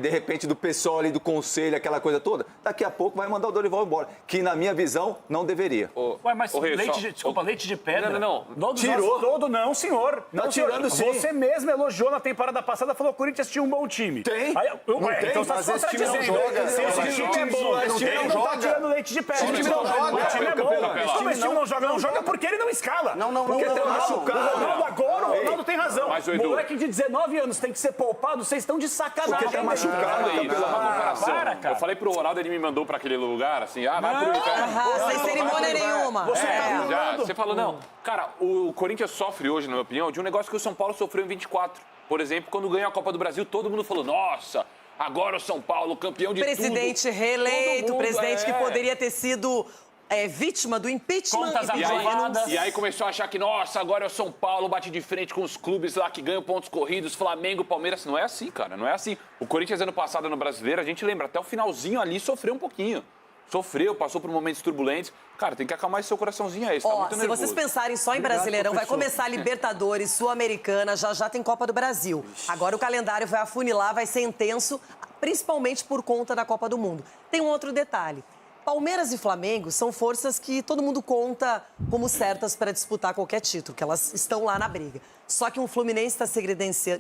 de repente do pessoal ali, do conselho, aquela coisa toda, daqui a pouco vai mandar o Dorival embora, que na minha visão não deveria. Ué, mas leite de pedra? Não. Tirou. Todo não, senhor. Tá tirando sim. Você mesmo elogiou na temporada passada, falou que o Corinthians tinha um bom time. Tem. Então você está contradizendo. Se esse time é bom, esse time não está tirando leite de pedra. O time não joga. O time é bom. Como esse time não joga? Não joga porque ele não escala. Porque tem machucado. O Ronaldo agora, o Ronaldo tem razão. Moleque de 19 anos tem que ser poupado, vocês estão de sacanagem. Porque tá machucado aí, para, cara. Eu falei pro Ronaldo, ele me mandou pra aquele lugar, assim, vai pro sem cerimônia nenhuma. Você falou, não. Cara, o Corinthians sofre hoje, na minha opinião, de um negócio que o São Paulo sofreu em 24. Por exemplo, quando ganhou a Copa do Brasil, todo mundo falou, nossa, agora o São Paulo, campeão de presidente tudo. Reeleito, presidente que poderia ter sido vítima do impeachment. E aí começou a achar que, nossa, agora é o São Paulo, bate de frente com os clubes lá que ganham pontos corridos, Flamengo, Palmeiras. Não é assim, cara, não é assim. O Corinthians, ano passado, no Brasileiro, a gente lembra, até o finalzinho ali sofreu um pouquinho. Sofreu, passou por momentos turbulentos. Cara, tem que acalmar esse seu coraçãozinho aí, você tá muito nervoso. Se vocês pensarem só em Brasileirão, vai começar a Libertadores, Sul-Americana, já tem Copa do Brasil. Agora o calendário vai afunilar, vai ser intenso, principalmente por conta da Copa do Mundo. Tem um outro detalhe. Palmeiras e Flamengo são forças que todo mundo conta como certas para disputar qualquer título, que elas estão lá na briga. Só que o Fluminense está se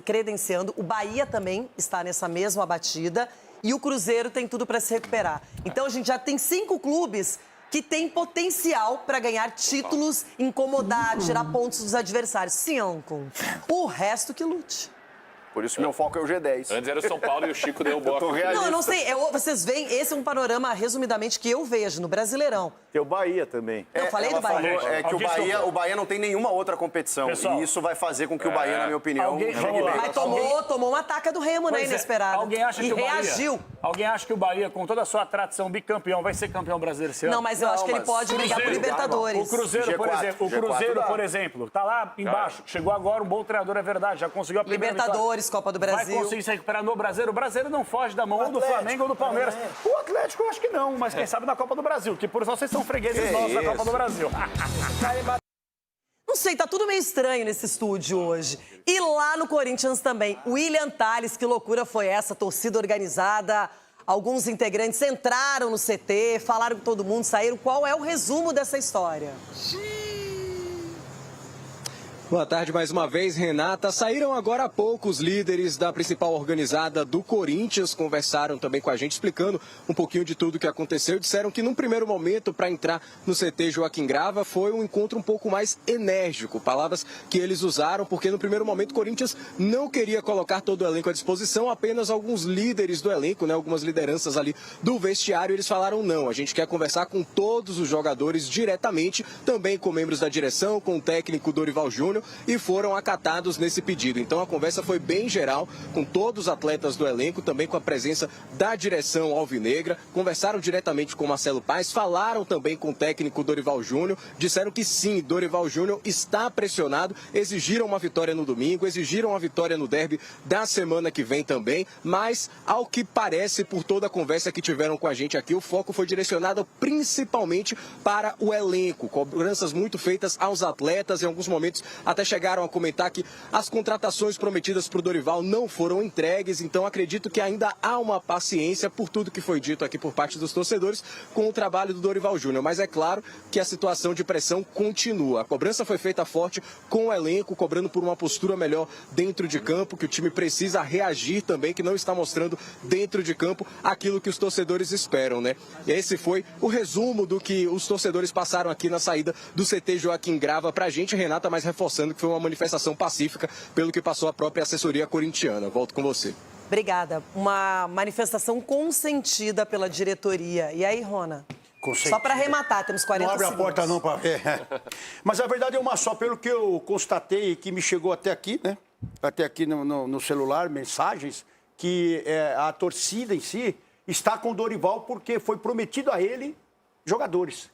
credenciando, o Bahia também está nessa mesma batida e o Cruzeiro tem tudo para se recuperar. Então a gente já tem 5 clubes que têm potencial para ganhar títulos, incomodar, tirar pontos dos adversários. 5. O resto que lute. Por isso meu foco é o G10. Antes era o São Paulo e o Chico deu boa. Não, eu não sei. Vocês veem, esse é um panorama, resumidamente, que eu vejo no Brasileirão. Tem o Bahia também. Eu falei do Bahia. Que o Bahia não tem nenhuma outra competição. Pessoal, e isso vai fazer com que o Bahia, na minha opinião, chegue bem. Mas tomou uma ataca do Remo, né, inesperado. Alguém acha que o Bahia, reagiu. Alguém acha que o Bahia, com toda a sua tradição bicampeão, vai ser campeão brasileiro esse ano? Não, mas eu acho que ele pode brigar por Libertadores. O Cruzeiro, por exemplo, tá lá embaixo. Chegou agora um bom treinador, é verdade. Já conseguiu a primeira Libertadores, vitória. Copa do Brasil. Vai conseguir se recuperar no Brasileiro. O Brasileiro não foge da mão do Flamengo ou do Palmeiras. O Atlético eu acho que não, mas quem sabe na Copa do Brasil, que por isso vocês são fregueses nossos da Copa do Brasil. Não sei, tá tudo meio estranho nesse estúdio hoje. E lá no Corinthians também. William Tales, que loucura foi essa? Torcida organizada, alguns integrantes entraram no CT, falaram com todo mundo, saíram. Qual é o resumo dessa história? Boa tarde mais uma vez, Renata. Saíram agora há pouco os líderes da principal organizada do Corinthians, conversaram também com a gente, explicando um pouquinho de tudo que aconteceu. Disseram que num primeiro momento, para entrar no CT Joaquim Grava, foi um encontro um pouco mais enérgico. Palavras que eles usaram, porque no primeiro momento o Corinthians não queria colocar todo o elenco à disposição, apenas alguns líderes do elenco, né, algumas lideranças ali do vestiário. Eles falaram não, a gente quer conversar com todos os jogadores diretamente, também com membros da direção, com o técnico Dorival Júnior, e foram acatados nesse pedido. Então a conversa foi bem geral, com todos os atletas do elenco, também com a presença da direção alvinegra, conversaram diretamente com Marcelo Paes, falaram também com o técnico Dorival Júnior, disseram que sim, Dorival Júnior está pressionado, exigiram uma vitória no domingo, exigiram uma vitória no derby da semana que vem também, mas ao que parece, por toda a conversa que tiveram com a gente aqui, o foco foi direcionado principalmente para o elenco, cobranças muito feitas aos atletas, em alguns momentos até chegaram a comentar que as contratações prometidas para o Dorival não foram entregues, então acredito que ainda há uma paciência por tudo que foi dito aqui por parte dos torcedores com o trabalho do Dorival Júnior, mas é claro que a situação de pressão continua. A cobrança foi feita forte com o elenco, cobrando por uma postura melhor dentro de campo, que o time precisa reagir também, que não está mostrando dentro de campo aquilo que os torcedores esperam, né? E esse foi o resumo do que os torcedores passaram aqui na saída do CT Joaquim Grava pra gente, Renata, mas reforçando que foi uma manifestação pacífica, pelo que passou a própria assessoria corintiana. Volto com você. Obrigada. Uma manifestação consentida pela diretoria. E aí, Rona? Só para arrematar, temos 40 segundos. Não abre a porta não para ver. Mas a verdade é uma só, pelo que eu constatei, que me chegou até aqui, né? Até aqui no celular, mensagens, que a torcida em si está com o Dorival porque foi prometido a ele jogadores.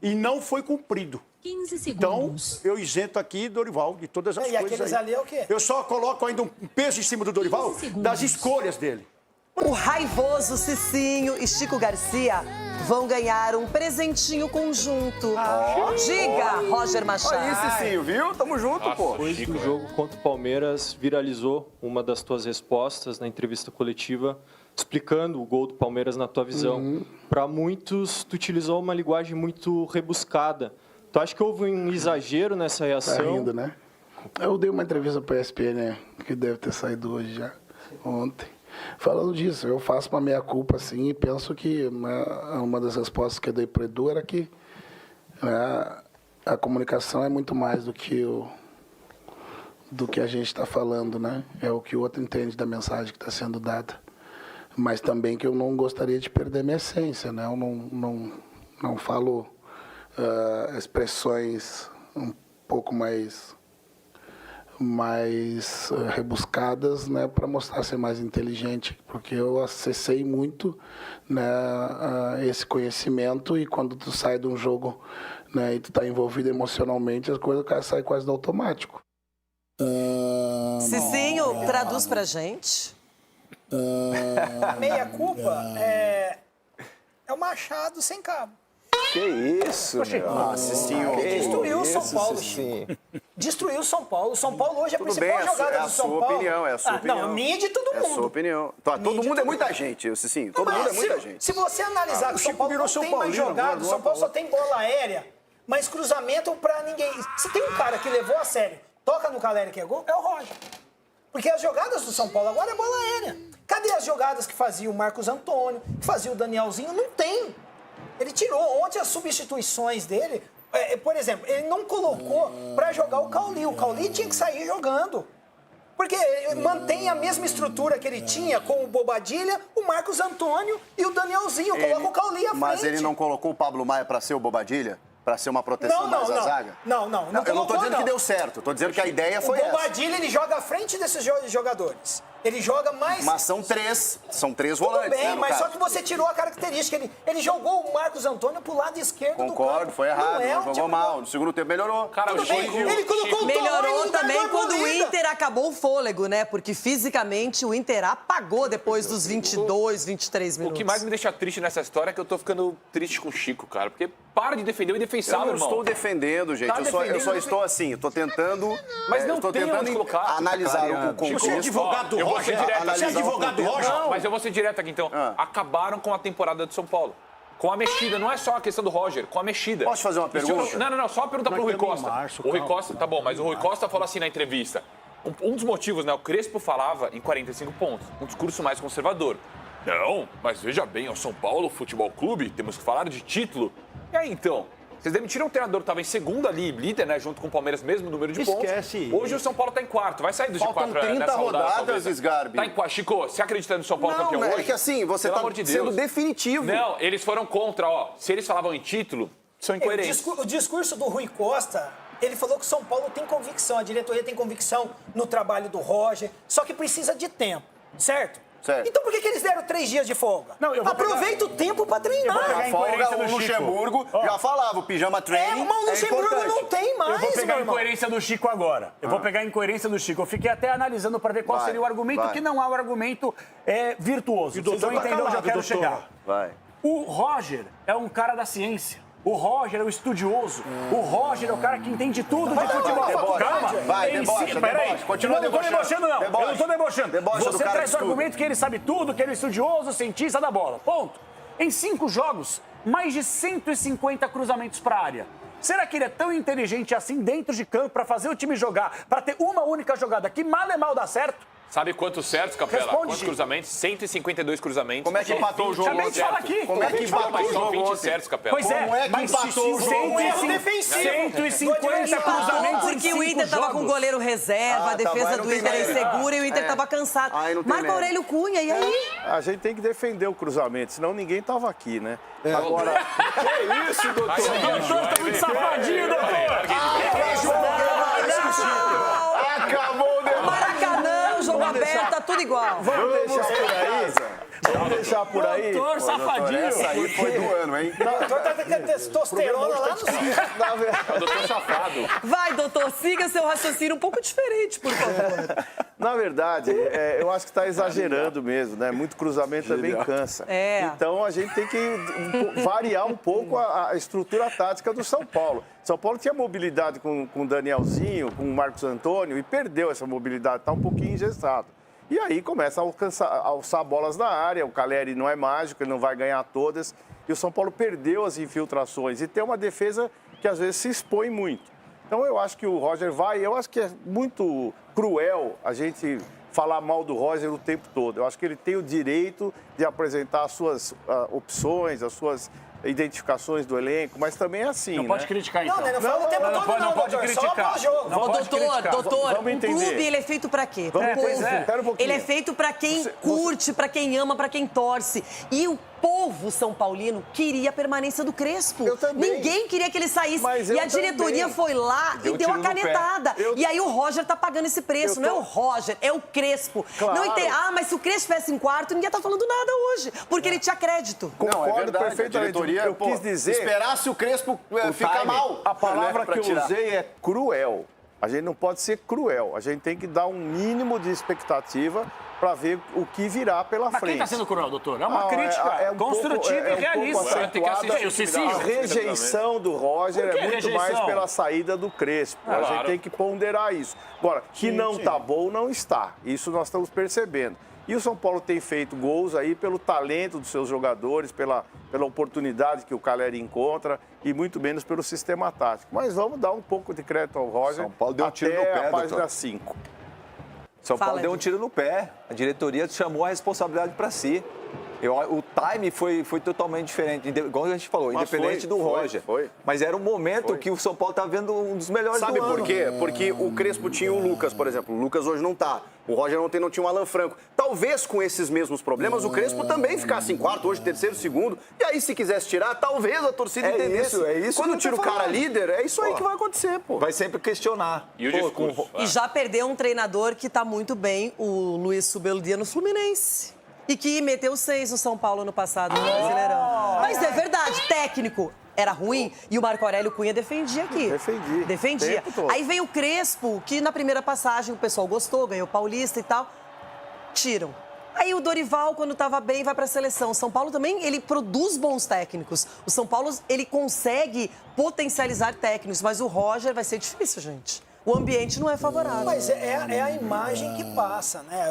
E não foi cumprido. 15 segundos. Então, eu isento aqui Dorival de todas as coisas. E aqueles ali é o quê? Eu só coloco ainda um peso em cima do Dorival das escolhas dele. O raivoso Cicinho e Chico Garcia vão ganhar um presentinho conjunto. Diga, Roger Machado. Aí, Cicinho, viu? Tamo junto, pô. Depois do jogo contra o Palmeiras, viralizou uma das tuas respostas na entrevista coletiva, explicando o gol do Palmeiras na tua visão. Para muitos, tu utilizou uma linguagem muito rebuscada. Tu acha que houve um exagero nessa reação? Tá rindo, né? Eu dei uma entrevista para a ESPN, né, que deve ter saído hoje já, ontem. Falando disso, eu faço uma meia-culpa, assim, e penso que uma das respostas que eu dei para o Edu era que a comunicação é muito mais do que a gente está falando, né? É o que o outro entende da mensagem que está sendo dada. Mas também que eu não gostaria de perder minha essência, né? Eu não falo expressões um pouco mais mais rebuscadas, né, para mostrar ser mais inteligente, porque eu acessei muito, né, esse conhecimento, e quando tu sai de um jogo, né, e tu tá envolvido emocionalmente, as coisas saem quase do automático. Cicinho, traduz pra gente. A meia-culpa é o Machado sem cabo. Que isso, meu? Cicinho. Destruiu o São Paulo, Chico. Destruiu o São Paulo. O São Paulo hoje é a principal jogada do São Paulo. É a sua opinião. Não, a minha e de todo mundo. É a sua opinião. Todo mundo é muita gente, Cicinho. Todo mundo é muita gente. Se você analisar que o São Paulo não tem mais jogado, o São Paulo só tem bola aérea, mas cruzamento pra ninguém. Se tem um cara que levou a sério, toca no Caleri que é gol, é o Roger. Porque as jogadas do São Paulo agora é bola aérea. Cadê as jogadas que fazia o Marcos Antônio, que fazia o Danielzinho? Não tem. Ele tirou. Ontem as substituições dele, por exemplo, ele não colocou para jogar o Cauli. O Cauli tinha que sair jogando. Porque ele mantém a mesma estrutura que ele tinha com o Bobadilha, o Marcos Antônio e o Danielzinho. Coloca o Cauli à frente. Mas ele não colocou o Pablo Maia para ser o Bobadilha? Para ser uma proteção mais à zaga? Não Eu não estou dizendo que deu certo. Estou dizendo que a ideia foi essa. O Bobadilha, ele joga à frente desses jogadores. Ele joga mais... Mas são três volantes, Tudo bem, né, mas só que você tirou a característica. Ele jogou o Marcos Antônio pro lado esquerdo do campo. Concordo, foi errado, não jogou mal. No segundo tempo melhorou. Cara, ele colocou o Melhorou também quando o Molina. Inter acabou o fôlego, né? Porque fisicamente o Inter apagou depois dos 22, 23 minutos. O que mais me deixa triste nessa história é que eu tô ficando triste com o Chico, cara. Porque para de defender o indefensável, irmão. Eu não estou defendendo, gente. Eu só estou assim, estou tentando... Mas não estou tem tentando onde colocar. Analisar o contexto. Você é advogado do Roger? Você é advogado do Roger? Não, mas eu vou ser direto aqui, então. Acabaram com a temporada do São Paulo. Com a mexida. Não é só a questão do Roger, com a mexida. Posso fazer uma pergunta? Não. Só uma pergunta pro Rui Costa. O Rui Costa, tá bom, mas o Rui Costa falou assim na entrevista. Um dos motivos, né? O Crespo falava em 45 pontos. Um discurso mais conservador. Não, mas veja bem, é o São Paulo Futebol Clube, temos que falar de título. E aí, então? Vocês demitiram um treinador que estava em segundo ali, líder, né? Junto com o Palmeiras, mesmo número de pontos. Esquece. Hoje o São Paulo está em quarto. Vai sair do G4 Faltam 30 nessa rodada, rodadas, Sgarbi. Tá em quarto. Chico, você acredita no São Paulo campeão hoje? É que assim, você está sendo definitivo. Não, eles foram contra, ó. Se eles falavam em título, são incoerentes. O discurso do Rui Costa, ele falou que o São Paulo tem convicção, a diretoria tem convicção no trabalho do Roger, só que precisa de tempo, certo? Certo. Então por que eles deram 3 dias de folga? Não, Aproveita o tempo para treinar. A folga, o Luxemburgo já falava, o pijama training mas o Luxemburgo não tem mais, Eu vou pegar a meu irmão. incoerência do Chico agora. Eu vou pegar a incoerência do Chico. Eu fiquei até analisando para ver qual seria o argumento, que não há um argumento virtuoso. Vocês vão entender onde eu quero chegar. Vai. O Roger é um cara da ciência. O Roger é o estudioso. O Roger é o cara que entende tudo de futebol. Calma. Peraí. Continua debochando, não. Eu não estou debochando. Debocha do Você cara traz que o argumento que ele sabe tudo, que ele é estudioso, cientista da bola. Ponto. Em 5 jogos, mais de 150 cruzamentos para a área. Será que ele é tão inteligente assim dentro de campo para fazer o time jogar, para ter uma única jogada que mal é mal dá certo? Sabe quantos certos, Capela? Responde, Quantos Chico. cruzamentos? 152 cruzamentos. Como é que empatou o jogo Acabei de falar certo. aqui. Como é que empatou o São jogo 20 ontem? certos, Capela. Pois é, Como é que mas empatou o jogo? 150 cruzamentos em Porque o 5 Inter tava com o jogos. goleiro reserva, a defesa do Inter é insegura e o Inter tava cansado. Marco Aurélio Cunha, e aí? A gente tem que defender o cruzamento, senão ninguém tava aqui, né? Agora... Que isso, doutor? O doutor tá muito safadinho, doutor. Acabou o debate. Maracanã, jogo aberto, tá tudo igual. Vamos deixar por aí? Vamos deixar por aí? Doutor safadinho. Essa aí foi do ano, hein? O doutor tá tendo testosterona lá no É o doutor safado. Vai, doutor, siga seu raciocínio um pouco diferente, por favor. Na verdade, eu acho que está exagerando mesmo, né? Muito cruzamento também cansa. Então a gente tem que variar um pouco a estrutura tática do São Paulo. São Paulo tinha mobilidade com o Danielzinho, com o Marcos Antônio e perdeu essa mobilidade, está um pouquinho engessado. E aí começa a alçar bolas na área, o Caleri não é mágico, ele não vai ganhar todas. E o São Paulo perdeu as infiltrações e tem uma defesa que às vezes se expõe muito. Então eu acho que o Roger eu acho que é muito cruel a gente falar mal do Roger o tempo todo. Eu acho que ele tem o direito de apresentar as suas opções, as suas identificações do elenco, mas também é assim, Não pode criticar, então. Não fala o tempo todo, não, pode doutor. criticar. Só pós-jogo. Doutor, Vamos o entender. clube, ele é feito pra quê? Pro Pois povo. é. Espera um pouquinho. Ele é feito pra quem curte, pra quem ama, pra quem torce. E povo São Paulino queria a permanência do Crespo. Eu também. Ninguém queria que ele saísse. Mas e eu a diretoria também. foi lá e deu a canetada. E aí o Roger tá pagando esse preço. Não é o Roger, é o Crespo. Claro. Não entende. Ah, mas se o Crespo estivesse em quarto, ninguém tá falando nada hoje. Porque ele tinha crédito. Não, é verdade. Perfeitamente. A diretoria, eu quis dizer... esperasse o Crespo ficar mal. A palavra né, que eu usei é cruel. A gente não pode ser cruel. A gente tem que dar um mínimo de expectativa para ver o que virá pela Mas frente. quem está sendo cruel, doutor? É uma crítica construtiva e realista. Tem que assistir. A rejeição do Roger é muito mais pela saída do Crespo. A gente tem que ponderar isso. Agora, que não está bom, não está. Isso nós estamos percebendo. E o São Paulo tem feito gols aí pelo talento dos seus jogadores, pela oportunidade que o Caleri encontra e muito menos pelo sistema tático. Mas vamos dar um pouco de crédito ao Roger. São Paulo deu um tiro no pé, a página doutor. 5. São Paulo deu um tiro no pé. A diretoria chamou a responsabilidade para si. O time foi totalmente diferente, igual a gente falou, Mas independente do Roger. Mas era um momento que o São Paulo estava vendo um dos melhores Sabe do ano. por quê? Porque o Crespo tinha o Lucas, por exemplo. O Lucas hoje não tá. O Roger não tinha o Alan Franco. Talvez com esses mesmos problemas o Crespo também ficasse em quarto, hoje terceiro, segundo. E aí, se quisesse tirar, talvez a torcida entendesse. É isso. Quando tira o cara líder, é isso aí que vai acontecer, pô. Vai sempre questionar. E o discurso? E já perdeu um treinador que tá muito bem, o Luiz Subeldía no Fluminense. E que meteu 6 no São Paulo no passado, no Brasileirão. Mas é verdade, técnico era ruim e o Marco Aurélio Cunha defendia aqui. Defendia. Aí vem o Crespo, que na primeira passagem o pessoal gostou, ganhou Paulista e tal. Tiram. Aí o Dorival, quando estava bem, vai para a seleção. O São Paulo também, ele produz bons técnicos. O São Paulo, ele consegue potencializar técnicos, mas o Roger vai ser difícil, gente. O ambiente não é favorável. Mas é a imagem que passa, né?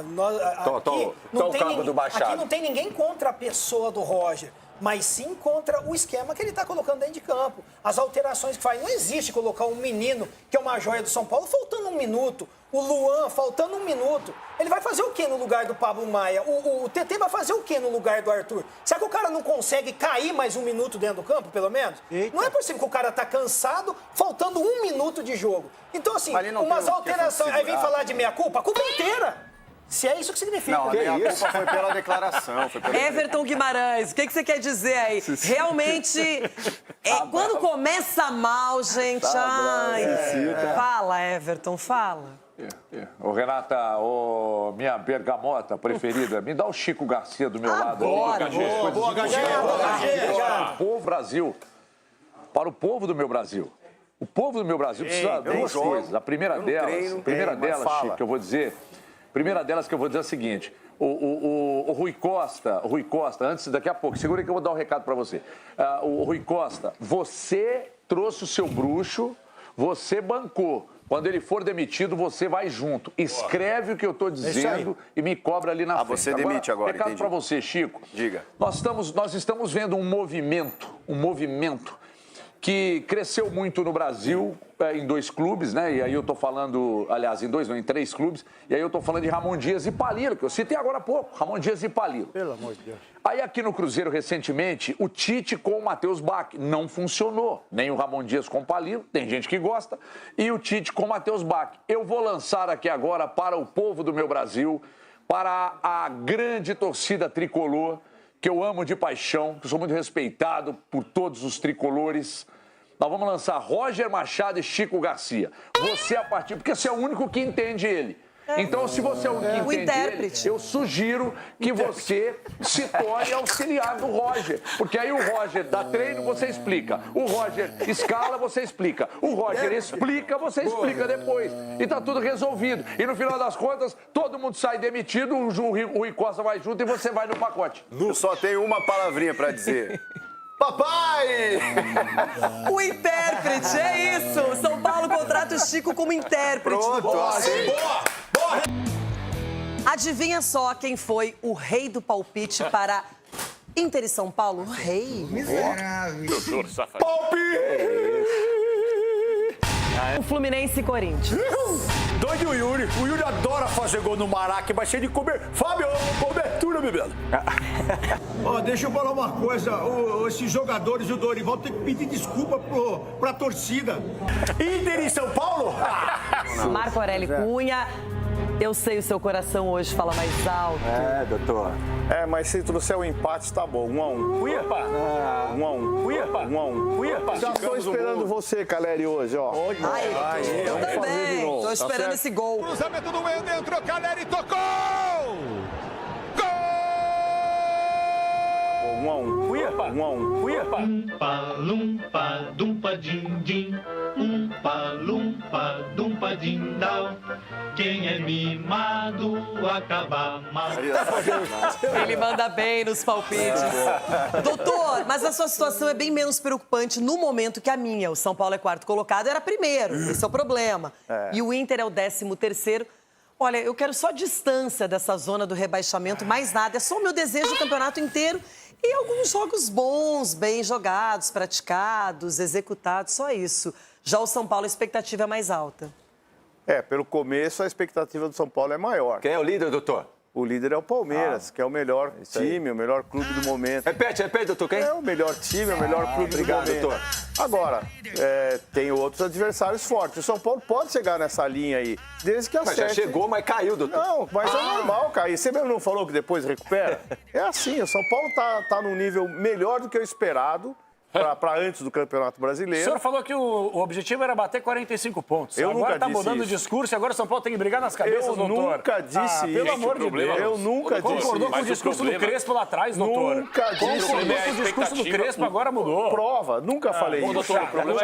Aqui não tem ninguém contra a pessoa do Roger, mas sim contra o esquema que ele está colocando dentro de campo. As alterações que faz. Não existe colocar um menino, que é uma joia do São Paulo, faltando 1 minuto. O Luan, faltando 1 minuto. Ele vai fazer o quê no lugar do Pablo Maia? O TT vai fazer o quê no lugar do Arthur? Será que o cara não consegue cair mais 1 minuto dentro do campo, pelo menos? Eita. Não é possível que o cara tá cansado, faltando 1 minuto de jogo. Então, assim, umas alterações. Aí vem falar de meia-culpa, a culpa é inteira. Se é isso que significa. Não, a meia-culpa foi pela declaração. Everton Guimarães, o que você quer dizer aí? Realmente, quando começa mal, gente... Fala, Everton, fala. Ô, Renata, minha bergamota preferida, me dá o Chico Garcia do meu lado. Boa, Para o povo Brasil, para o povo do meu Brasil. O povo do meu Brasil precisa de 2 coisas. A primeira delas, Chico, que eu vou dizer... Primeira delas que eu vou dizer é a seguinte, o Rui Costa, daqui a pouco, segura aí que eu vou dar um recado para você. O Rui Costa, você trouxe o seu bruxo, você bancou. Quando ele for demitido, você vai junto. Escreve o que eu estou dizendo e me cobra ali na frente. Você demite agora, recado para você, Chico. Diga. Nós estamos vendo um movimento que cresceu muito no Brasil, em 2 clubes, né? E aí eu tô falando, aliás, em 3 clubes. E aí eu tô falando de Ramon Dias e Palilo, que eu citei agora há pouco. Ramon Dias e Palilo. Pelo amor de Deus. Aí aqui no Cruzeiro, recentemente, o Tite com o Matheus Bach não funcionou. Nem o Ramon Dias com o Palilo, tem gente que gosta. E o Tite com o Matheus Bach. Eu vou lançar aqui agora para o povo do meu Brasil, para a grande torcida tricolor, que eu amo de paixão, que eu sou muito respeitado por todos os tricolores. Nós vamos lançar Roger Machado e Chico Garcia. Você a partir... Porque você é o único que entende ele. Então, se você é o único que entende ele, eu sugiro que você se torne auxiliar do Roger. Porque aí o Roger dá treino, você explica. O Roger escala, você explica. O Roger explica, você explica depois. E tá tudo resolvido. E no final das contas, todo mundo sai demitido, o Rui Costa vai junto e você vai no pacote. Eu só tenho uma palavrinha para dizer. Papai! O intérprete, é isso! São Paulo contrata o Chico como intérprete. Pronto, assim. Boa! Adivinha só quem foi o rei do palpite para Inter e São Paulo? O rei. Miserável. Doutor Safadinho. Palpite! O Fluminense e Corinthians. Doido o Yuri. O Yuri adora fazer gol no Maraca, vai ser de comer. Fábio, cobertura, meu belo. Deixa eu falar uma coisa. Esses jogadores e o Dorival tem que pedir desculpa pra torcida. Inter e São Paulo? Marco Aurélio Cunha. Eu sei, o seu coração hoje fala mais alto. É, doutor. É, mas se trouxer o empate, tá bom. 1-1. Cuiapa. 1-1. Cuiapa. 1-1. Cuiapa. Já estou esperando você, Caleri, hoje, ó. Eu também. Tô esperando esse gol. Cruzamento do meio dentro, Caleri tocou! 1-1. Cuiapa. 1-1. Cuiapa. Lumpa, dumpa, din, din. Lumpa, dumpa, din, dau. Quem é mimado acaba mal. Ele manda bem nos palpites. Doutor, mas a sua situação é bem menos preocupante no momento que a minha. O São Paulo é quarto colocado, era primeiro. Esse é o problema. E o Inter é o 13º. Olha, eu quero só distância dessa zona do rebaixamento, mais nada. É só o meu desejo do campeonato inteiro e alguns jogos bons, bem jogados, praticados, executados, só isso. Já o São Paulo, a expectativa é mais alta. Pelo começo, a expectativa do São Paulo é maior. Quem é o líder, doutor? O líder é o Palmeiras, que é o melhor time, o melhor clube do momento. Repete, doutor, quem? É o melhor time, o melhor clube do momento. Doutor. Agora, tem outros adversários fortes. O São Paulo pode chegar nessa linha aí, desde que acerte. Mas já chegou, mas caiu, doutor. Não, mas é normal cair. Você mesmo não falou que depois recupera? É assim, o São Paulo tá num nível melhor do que o esperado para antes do Campeonato Brasileiro. O senhor falou que o objetivo era bater 45 pontos. Eu agora nunca tá disse mudando o isso. discurso e agora o São Paulo tem que brigar nas cabeças, doutor. Eu nunca disse isso. Pelo amor de Deus. Eu nunca disse isso. Concordou com o discurso do Crespo lá atrás, doutor. Nunca disse isso. Concordou com o discurso do Crespo, agora mudou. Prova, nunca falei isso. Doutor, o problema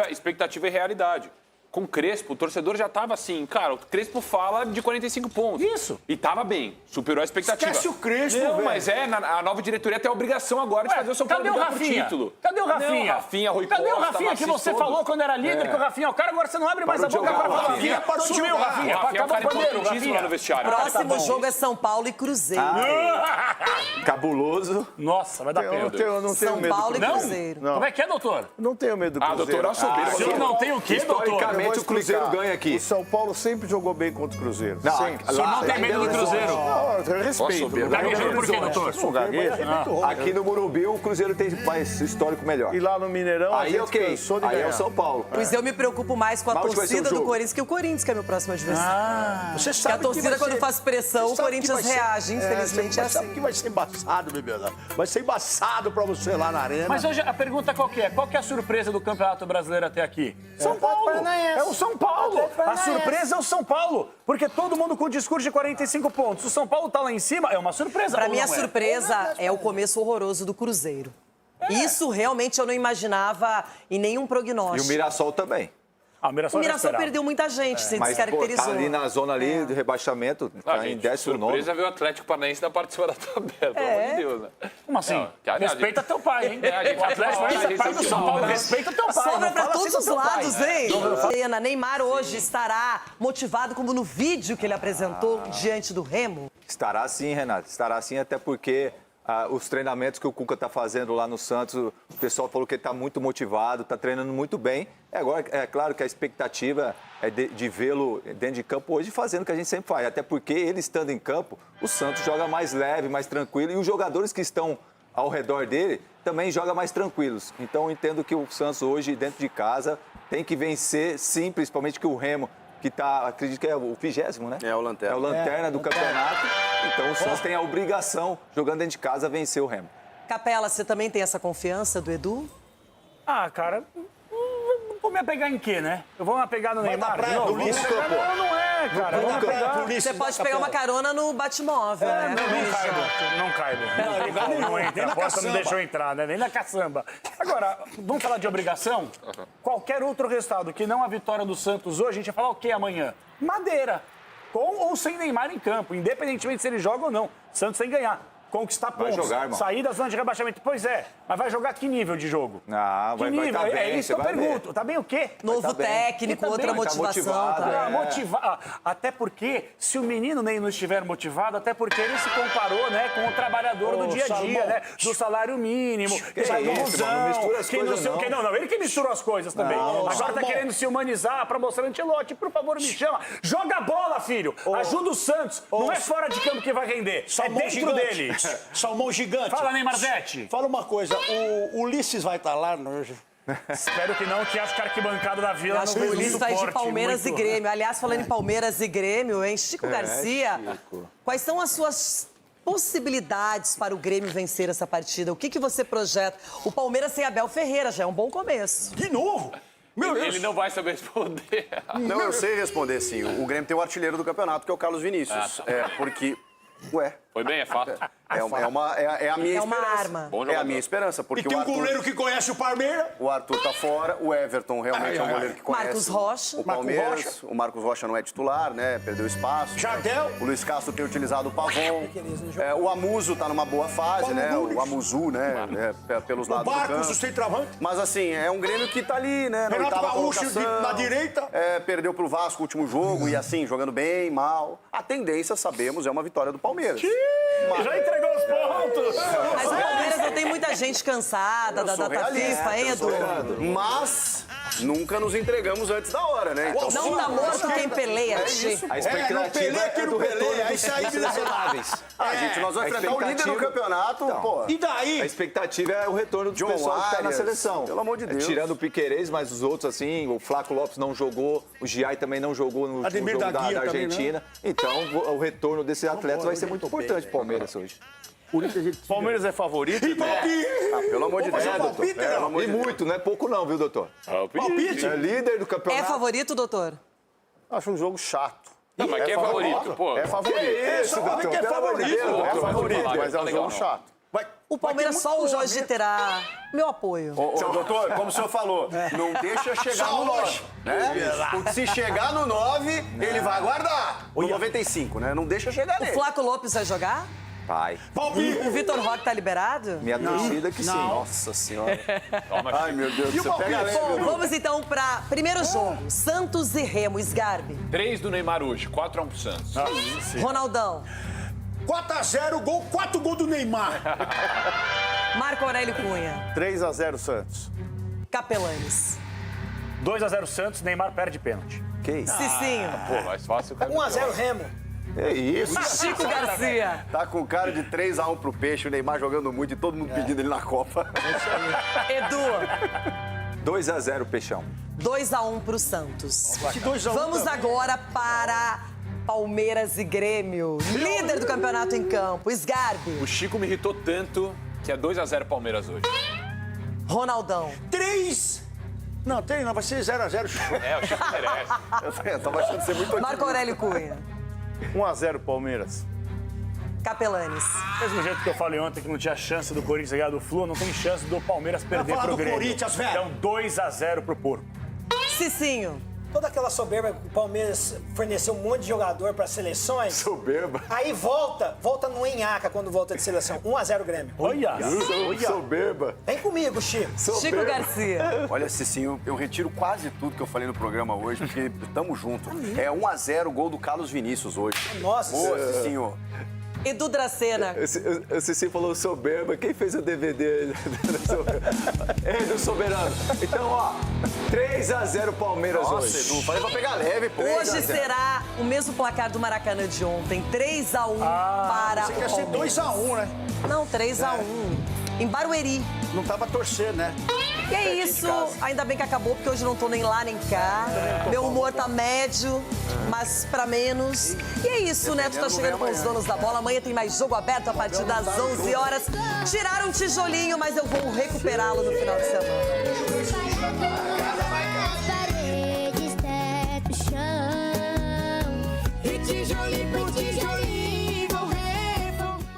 é expectativa e realidade. Com o Crespo, o torcedor já estava assim, cara, o Crespo fala de 45 pontos. Isso. E estava bem, superou a expectativa. Esquece o Crespo, Não, velho. mas a nova diretoria tem a obrigação agora de fazer o São Paulo brigar por título. Cadê o Rafinha? Não, Rafinha, Rui Cadê o Costa, Rafinha que você todos. falou quando era líder, que o Rafinha é o cara, agora você não abre mais a boca para falar. Rafinha Parou de sumiu, jogar. Rafinha. O Rafinha é um cara Acabou o importantíssimo lá no vestiário. Próximo jogo é São Paulo e Cruzeiro. Cabuloso. Nossa, vai dar pena. Eu não tenho São medo Paulo do e Cruzeiro. Cruzeiro. Não. Como é que é, doutor? Não tenho medo do Cruzeiro. doutor, é soberbo. Se eu não tenho o quê, doutor? Historicamente, o Cruzeiro ganha aqui. O São Paulo sempre jogou bem contra o Cruzeiro. Não, sempre. O senhor não tem medo do Cruzeiro? Não, eu respeito. Gaguejando por quê, doutor? Sou gaguejo. Aqui no Morumbi, o Cruzeiro tem mais histórico melhor. E lá no Mineirão, a Aí gente ok, cansou de aí é ganhar. o São Paulo. Pois eu me preocupo mais com a Mas onde vai ser torcida o do jogo? Corinthians que o Corinthians, que é meu próximo adversário. Você Porque sabe a torcida, vai quando ser- faz pressão, o você sabe Corinthians que vai ser- reage. Infelizmente é você sabe assim. que vai ser embaçado, Bebeda. Vai ser embaçado pra você lá na arena. Mas hoje a pergunta qual que é? Qual que é a surpresa do Campeonato Brasileiro até aqui? São Paulo! É o São Paulo! A surpresa é o São Paulo! Porque todo mundo com o discurso de 45 pontos. O São Paulo tá lá em cima, é uma surpresa. Pra ou mim, a não é? surpresa é o começo horroroso do Cruzeiro. Isso realmente eu não imaginava em nenhum E prognóstico. o Mirassol também. O O Mirassol perdeu muita gente, se Mas, pô, descaracterizou. tá ali na zona ali de rebaixamento, tá em 19º. Surpresa ver o Atlético Paranaense na parte de cima da tabela, pelo amor de Deus, né? Como assim? Não, que, aliás, Respeita teu pai, hein? gente O Atlético Paranaense é pai do São Paulo. né? Respeita teu pai. Sobra não pra fala todos assim os do teu pai. lados, hein? Helena, Neymar hoje estará motivado como no vídeo que ele apresentou diante do Remo? Estará sim, Renato. Estará sim, até porque os treinamentos que o Cuca está fazendo lá no Santos, o pessoal falou que ele está muito motivado, está treinando muito bem. Agora, é claro que a expectativa é de vê-lo dentro de campo hoje fazendo o que a gente sempre faz. Até porque ele estando em campo, o Santos joga mais leve, mais tranquilo. E os jogadores que estão ao redor dele também jogam mais tranquilos. Então, eu entendo que o Santos hoje, dentro de casa, tem que vencer, sim, principalmente que o Remo, que está, acredito que é o 20º, né? É o Lanterna. É o Lanterna do campeonato. Então, o Santos tem a obrigação, jogando dentro de casa, vencer o Remo. Capela, você também tem essa confiança do Edu? Ah, cara, vou me apegar em quê, né? Eu vou me apegar no Neymar? praia Não, do vou me Ulisses, apegar- pô. Não é, cara. No Vou me campo, apegar- pro Ulisses Você da pode pegar Capela. uma carona no Batmóvel, né? Não caibo, não caibo. Não entra, a porta não deixou entrar, né? Nem na caçamba. Agora, vamos falar de obrigação? Qualquer outro resultado que não a vitória do Santos hoje, a gente vai falar o quê amanhã? Madeira. Com ou sem Neymar em campo, independentemente se ele joga ou não. Santos tem que ganhar. Conquistar Vai pontos. jogar, irmão. Sair da zona de rebaixamento. Pois é, mas vai jogar que nível de jogo? Ah, Que vai nível? tá bem, É isso você que eu vai ver. pergunto. Tá bem o quê? Novo tá bem. técnico, E outra também tá motivação. motivado, tá? Até porque, se o menino nem não estiver motivado, até porque ele se comparou, né, com o trabalhador do dia a dia, né? Do salário mínimo, Que sai isso, confusão, mano, não mistura as que não coisas, sei o não. quê. Não, ele que misturou as coisas também. Não, Agora tá Salmão. querendo se humanizar pra mostrar Ancelotti. Por favor, me chama. Joga a bola, filho. Ajuda o Santos. Não é fora de campo que vai render. Salmão é dentro gigante. dele. Salmão gigante. Fala, Neymarzete. Fala uma coisa, o Ulisses vai estar lá, Espero que não, que acho que a arquibancada da Vila Eu acho que não o fez Ulisses muito vai de Palmeiras muito. e Grêmio. Aliás, falando em Palmeiras e Grêmio, hein? Chico Garcia, quais são as suas possibilidades para o Grêmio vencer essa partida? O que você projeta? O Palmeiras sem Abel Ferreira já é um bom começo. De novo? Meu Deus. Ele não vai saber responder. Não, eu sei responder, sim. O Grêmio tem o artilheiro do campeonato, que é o Carlos Vinícius. Porque... Ué. Foi bem, é fato. É a minha É uma esperança. arma. É a minha esperança, porque E tem o um Arthur... goleiro que conhece o Palmeiras. O Arthur tá fora, o Everton realmente é um goleiro que conhece. Marcos Rocha. O Palmeiras, o Marcos Rocha não é titular, né? Perdeu espaço. Jardel. O Luiz Castro tem utilizado o Pavon. O Amuso tá numa boa fase, né? O Amuzu, né? Pelos lados do campo. Marcos, o centroavante. Mas assim, é um Grêmio que tá ali, né? Na Renato oitava Gaúcho colocação. na direita. Perdeu pro Vasco o último jogo e assim, jogando bem, mal. A tendência, sabemos, é uma vitória do Palmeiras. Já entregou os pontos. Mas o Palmeiras não tem muita gente cansada da data FIFA, hein, Edu? Mas nunca nos entregamos antes da hora, né? Então, Não tá morto quem peleia, Chico. A expectativa é do retorno dos selecionáveis. Gente, nós vamos enfrentar o líder do campeonato, pô. E daí? A expectativa é o retorno do pessoal que tá na seleção. Pelo amor de Deus. Tirando o Piquerez, mas os outros, assim, o Flaco Lopes não jogou, o Giai também não jogou no último jogo da Argentina. Então, o retorno desses atletas vai ser muito importante pro Palmeiras hoje. Palmeiras é favorito? E palpite! Pelo amor de Deus, doutor. E muito, não é pouco não, viu, doutor? Palpite! É líder do É campeonato. favorito, doutor? Acho um jogo chato. Não, mas quem é favorito, pô? É favorito. Isso, doutor. É favorito, favorito, mas é um jogo chato. O Palmeiras só hoje terá meu apoio. Doutor, como o senhor falou, não deixa chegar no 9. Né? Porque se chegar no 9, ele vai guardar. O 95, né? Não deixa chegar O nele. Flaco Lopes vai jogar? Vai. O Vitor Roque tá liberado? Minha torcida que sim. Nossa senhora. Ai, meu Deus do céu. Pega leve. Bom, vamos então para primeiro jogo. Santos e Remo, Sgarbi. 3 do Neymar hoje, 4-1 pro Santos. Ronaldão. 4x0, 4 gols do Neymar. Marco Aurélio Cunha. 3x0 Santos. Capelanes. 2x0 Santos, Neymar perde pênalti. Que isso? Cicinho. Pô, mais fácil. 1x0 Remo. É isso. Chico Garcia. Tá com cara de 3x1 pro Peixe, o Neymar jogando muito e todo mundo pedindo ele na Copa. Edu. 2x0 Peixão. 2x1 pro Santos. Que 2x1 Vamos também. agora para Palmeiras e Grêmio. Líder do campeonato em campo. Sgarbi. O Chico me irritou tanto que é 2x0 Palmeiras hoje. Ronaldão. 3. Não, vai ser 0x0. O Chico merece. Eu tava achando que ser muito Marco Aurélio Cunha. 1x0 Palmeiras. Capelanes. Mesmo jeito que eu falei ontem que não tinha chance do Corinthians ganhar do Flu, não tem chance do Palmeiras perder falar pro do Grêmio. Corinthians, velho. Então 2x0 pro Porco. Cicinho. Toda aquela soberba que o Palmeiras forneceu um monte de jogador para seleções. Soberba. Aí volta no Enhaca quando volta de seleção. 1x0 Grêmio. Olha! Soberba. Vem comigo, Chico. Chico Garcia. Olha, Cicinho, eu retiro quase tudo que eu falei no programa hoje, porque tamo junto. É 1x0 gol do Carlos Vinícius hoje. Nossa. Boa, Cicinho. Edu Dracena. O Cici falou soberba. Quem fez o DVD? É do Soberano. Então, ó, 3x0 Palmeiras Nossa, hoje. Edu, falei pra pegar leve, pô. Hoje será o mesmo placar do Maracanã de ontem. 3x1 para Você o quer ser Palmeiras. 2x1, né? Não, 3x1. Em Barueri. Não tava torcendo, né? E é isso, ainda bem que acabou, porque hoje não tô nem lá nem cá. Meu humor tá médio, mas pra menos. E é isso, né? Tu tá chegando com os donos da bola. Amanhã tem mais jogo aberto a partir das 11 horas. Tiraram um tijolinho, mas eu vou recuperá-lo no final de semana. Paredes, teto, chão. E tijolinho por tijolinho.